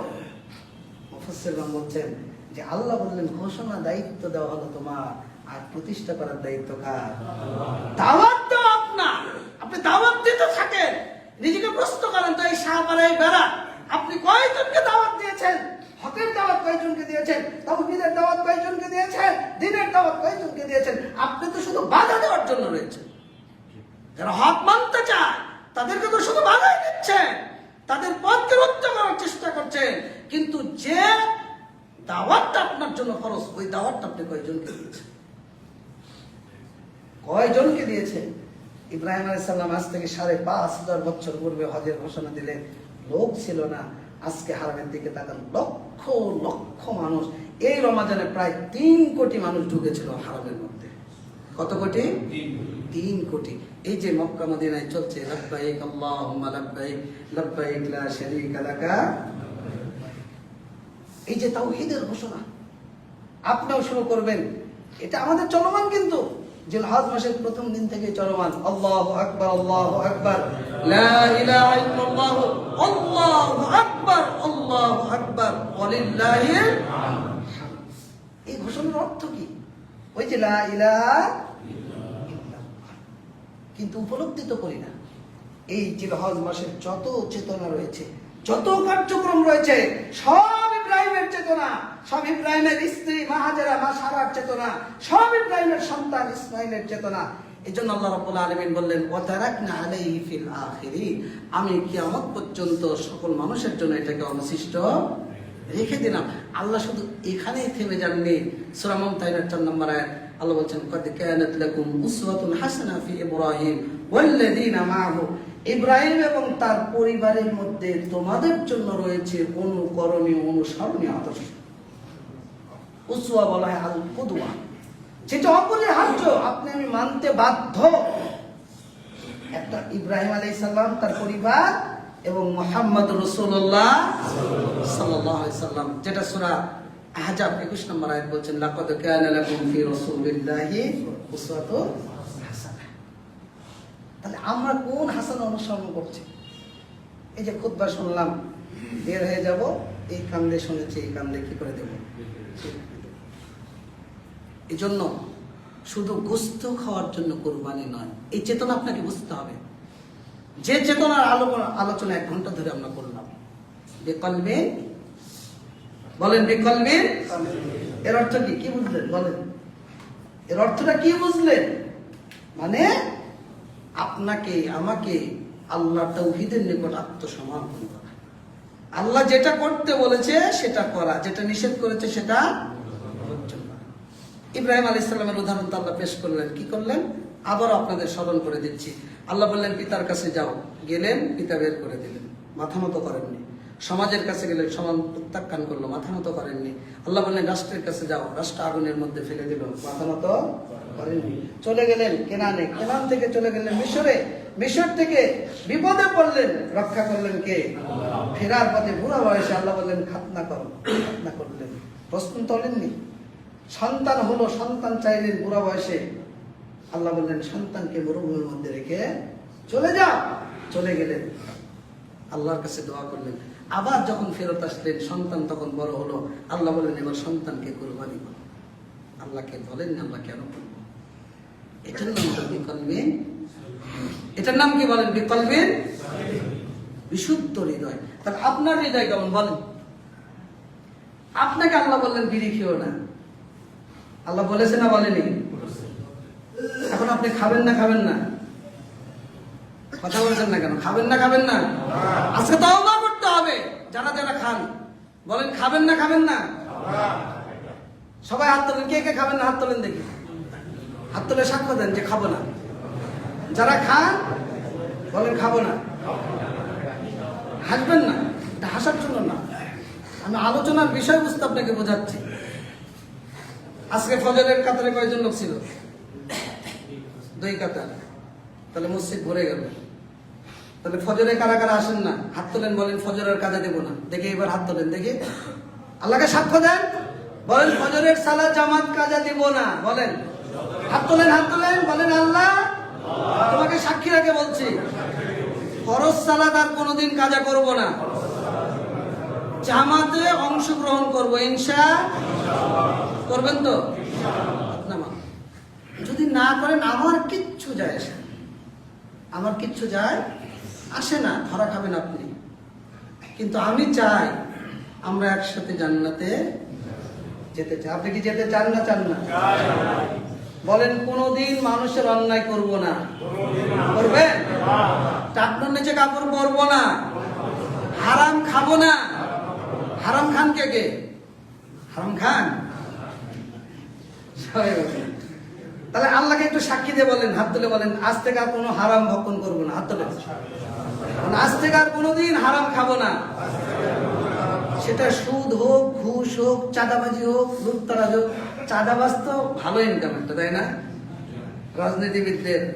মুফাসসিরগণ বলছেন যে আল্লাহ বললেন ঘোষণা দায়িত্ব দেওয়া হলো তোমার, আর প্রতিষ্ঠা করার দায়িত্ব কার? দাওয়াত দাও আপনার, আপনি দাওয়াত দিতে থাকেন। নিজেকে প্রশ্ন করেন তো, এই শাহপাড়ায় বেড়া আপনি কয়জনকে দাওয়াত দিয়েছেন? হকের দাওয়াত কয়জনকে দিয়েছেন? তাওহীদের দাওয়াত কয়জনকে দিয়েছেন? দ্বীনের দাওয়াত কয়জনকে দিয়েছেন? আপনি তো শুধু বাধা দেওয়ার জন্য রয়েছেন। যারা হক মানতে চায় তাদেরকে তো শুধু বাধাই দিচ্ছেন, তাদের পথকে রক্ষা করার চেষ্টা করছেন। কিন্তু যে দাওয়াতটা আপনার জন্য ফরজ, ওই দাওয়াতটা আপনি কয়জনকে দিয়েছেন? কয়জনকে দিয়েছেন? ইব্রাহিম আলাইহিস সালাম আজ থেকে 5,500 বছর পূর্বে হজের ঘোষণা দিলেন, লোক ছিল না। আজকে হারামের দিকে তাকান, লক্ষ লক্ষ মানুষ। এই রমাজানে প্রায় 3 কোটি মানুষ ঢুকেছিল হারামের মধ্যে। কত কোটি? 3 কোটি। এই যে মক্কা মদিনায় চলছে লাব্বাইক আল্লাহুম্মা লাব্বাইক, লাব্বাইক লা শারীকা লাকা, এই যে তাওহীদের ঘোষণা আপনিও শুরু করবেন। এটা আমাদের চলমান, কিন্তু জিলহজ মাসের প্রথম দিন থেকে চলমান। আল্লাহু আকবার, আল্লাহু আকবার, লা ইলাহা ইল্লাল্লাহ, আল্লাহু আকবার, আল্লাহু আকবার, ওয়ালিল্লাহিল হামদ। এই ঘোষণার অর্থ কি? ওই যে লা ইলাহা ইল্লাল্লাহ, কিন্তু উপলব্ধি তো করি না। এই জিলহজ মাসের যত চেতনা রয়েছে, যত কার্যক্রম রয়েছে, সব ইব্রাহিমের চেতনা, সব ইব্রাহিমের স্ত্রী মা হাজেরা মা সারার চেতনা, সব ইব্রাহিমের সন্তান ইসমাইলের চেতনা। এই জন্য আল্লাহ রাব্বুল আলামিন বললেন ওয়াতারাকনা আলাইহি ফিল আখিরিন, আমি কিয়ামত পর্যন্ত সকল মানুষের জন্য এটাকে অবশিষ্ট রেখে দিলাম। আল্লাহ শুধু এখানেই থেমে যাননি। সূরা মুমতাহিনার 4 নম্বর আয়াত আল্লাহ বলছেন কদ কানাত লাকুম উসওয়াতুন হাসানাহ ফি ইব্রাহিম ওয়াল্লাযীনা মাআহু, ইব্রাহিম এবং তার পরিবারের মধ্যে তোমাদের জন্য রয়েছে অনুকরণীয় অনুসরণীয় আদর্শ। উসওয়া বলা হয় আল কুদওয়া, যেটা অপরিহার্য, আপনি আমি মানতে বাধ্য। একটা ইব্রাহিম আলাইহিস সালাম, তার পরিবার এবং মুহাম্মদ রাসূলুল্লাহ সাল্লাল্লাহু আলাইহি সাল্লাম, যেটা সূরা আহজাব 21 নম্বর আয়াত বলছেন লাকাদ কানা লাকুম ফি রাসূলিল্লাহি উসওয়াতুন হাসানাহ। তাহলে আমরা কোন হাসানা অনুসরণ করছি? এই যে খুতবা শুনলাম, বের হয়ে যাব, এই কান্দে শুনেছি, এই কান্দে কি করে দেব? এই জন্য শুধু গোস্ত খাওয়ার জন্য কুরবানি নয়, এই চেতনা আপনাকে বুঝতে হবে। যে চেতনার আলোচনা 1 ঘন্টা ধরে আমরা করলাম, বিকলবে বলেন, বিকলবে, এর অর্থ কি? কি বুঝলেন বলেন? এর অর্থটা কি বুঝলেন? মানে আপনাকে আমাকে আল্লাহ তাওহীদের নিকট আত্মসমর্পণ করা, আল্লাহ যেটা করতে বলেছে সেটা করা, যেটা নিষেধ করেছে সেটা বর্জন করা। ইব্রাহিম আলাইহিস সালামের উদাহরণ তো আল্লাহ পেশ করলেন। কি করলেন? আবার আপনাদের স্মরণ করে দিচ্ছি। আল্লাহ বললেন পিতার কাছে যাও, গেলেন, পিতা বের করে দিলেন, মাথা মতো করেননি। সমাজের কাছে গেলেন, সমাজ প্রত্যাখ্যান করলো, মাথা মতো করেননি। আল্লাহ বললেন রাষ্ট্রের কাছে যাও, রাষ্ট্র আগুনের মধ্যে ফেলে দিল, মাথা মতো করেননি। চলে গেলেন কেনানে, কেনান থেকে চলে গেলেন মিশরে, মিশর থেকে বিপদে পড়লেন, রক্ষা করলেন কে? ফেরার পথে বুড়া বয়সে আল্লাহ বললেন খাতনা করো, খাতনা করলেন, প্রশ্ন তোলেননি। সন্তান হলো, সন্তান চাইলেন বুড়া বয়সে, আল্লাহ বললেন সন্তানকে মরুভূমির মধ্যে রেখে চলে যাও, চলে গেলেন, আল্লাহর কাছে দোয়া করলেন। আবার যখন ফেরত আসলেন, সন্তান তখন বড় হলো, আল্লাহ বললেন এবার সন্তানকে কুরবানি করো। আল্লাহকে বলেন আল্লাহ কেন করবো? এটার নাম বিকলবে, এটার নাম কি বলেন? বিকলবে, বিশুদ্ধ হৃদয়। তাহলে আপনার হৃদয় কেমন বলেন? আপনাকে আল্লাহ বললেন বিড়ি খেও না, আল্লাহ বলেছে না বলেনি? এখন আপনি খাবেন না খাবেন না? কথা বলছেন না কেন? খাবেন না খাবেন না? আজকে তওবা করতে হবে। যারা যারা খান বলেন খাবেন না খাবেন না? সবাই হাত তোলেন, কে কে খাবেন না হাত তোলেন দেখি। হাত তুলে সাক্ষ্য দেন যে খাবো না। যারা খান বলেন খাবো না। হাসবেন না, এটা হাসার জন্য না, আমি আলোচনার বিষয়বস্তু আপনাকে বোঝাচ্ছি। আজকে ফজরের কাতারে কয়জন লোক ছিল? 2 কাতার। তাহলে মসজিদ ভরে গেল। তাহলে ফজরে কারা কারা আসেন না? হাত তোলেন, বলেন ফজরের কাজে দেব না। দেখে এবার হাত তোলেন দেখি, আল্লাহকে সাক্ষ্য দেন, বলেন ফজরের সালাত জামাত কাজা দেব না। বলেন হাত তোলেন, হাত তোলেন, বলেন আল্লাহ তোমাকে সাক্ষী রেখে বলছি ফরজ সালাত আর কোনোদিন কাজা করব না, জামাতে অংশগ্রহণ করব ইনশাআল্লাহ। করবেন তো? যদি না করেন আমার কিচ্ছু যায় আসে না, আমার কিচ্ছু যায় আসে না, ধরা খাবেন আপনি। কিন্তু আমি চাই আমরা একসাথে জান্নাতে যেতে চাই। আপনি কি যেতে চান না চান না? বলেন কোনোদিন মানুষের অন্যায় করব না। করবেন? টাকনোর নিচে কাপড় পরবো না, হারাম খাবো না। হারাম খান কে কে? হারাম খান সবাই বলেন। তাহলে আল্লাহকে একটু সাক্ষী দিয়ে বলেন, হাত তুলে বলেন আজ থেকে আর কোনো হারাম ভক্ষণ করবো না। হাত তুলে আজ থেকে আর কোনোদিন হারাম খাবো না। সেটা সুদ হোক, ঘুষ হোক, চাঁদাবাজি হোক, লুটতরাজ হোক। চাঁদাবাজ তো ভালো ইনকাম একটা, তাই না?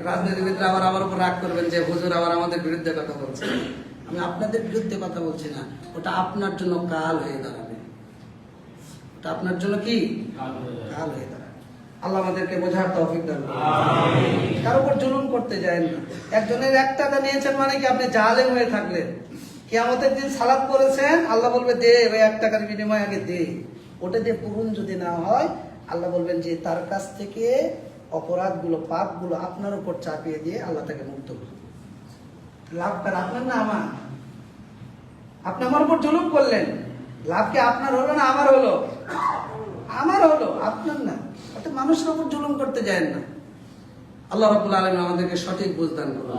রাজনীতিবিদরা আবার আমার উপর রাগ করবেন যে হুজুর আবার আমাদের বিরুদ্ধে কথা বলছে। আমি আপনাদের বিরুদ্ধে কথা বলছি না, ওটা আপনার জন্য কাল হয়ে দাঁড়াবে। ওটা আপনার জন্য কি কাল হয়ে দাঁড়াবে। আল্লাহ আমাদেরকে বোঝার তৌফিক দান করুন। কার উপর জুলুম করতে যায় না। একজনের 1 টাকা নিয়েছেন মানে কি আপনি জালেম হয়ে থাকলেন। কিয়ামতের দিন সালাত করেছেন, আল্লাহ বলবে দে ওই 1 টাকার বিনিময়ে আগে দে। ওটা দিয়ে পূরণ যদি না হয় আল্লাহ বলবেন যে তার কাছ থেকে অপরাধগুলো, পাপগুলো আপনার উপর চাপিয়ে দিয়ে আল্লাহ তাকে মুক্ত করবে। লাভ কার? আপনার না আমার? আপনি আমার উপর জুলুম করলেন, লাভ কি আপনার হলো না আমার হলো? আমার হলো, আপনার না। অর্থাৎ মানুষের উপর জুলুম করতে যায় না। আল্লাহ রাব্বুল আলামিন আমাদেরকে সঠিক বুঝ দান করুন।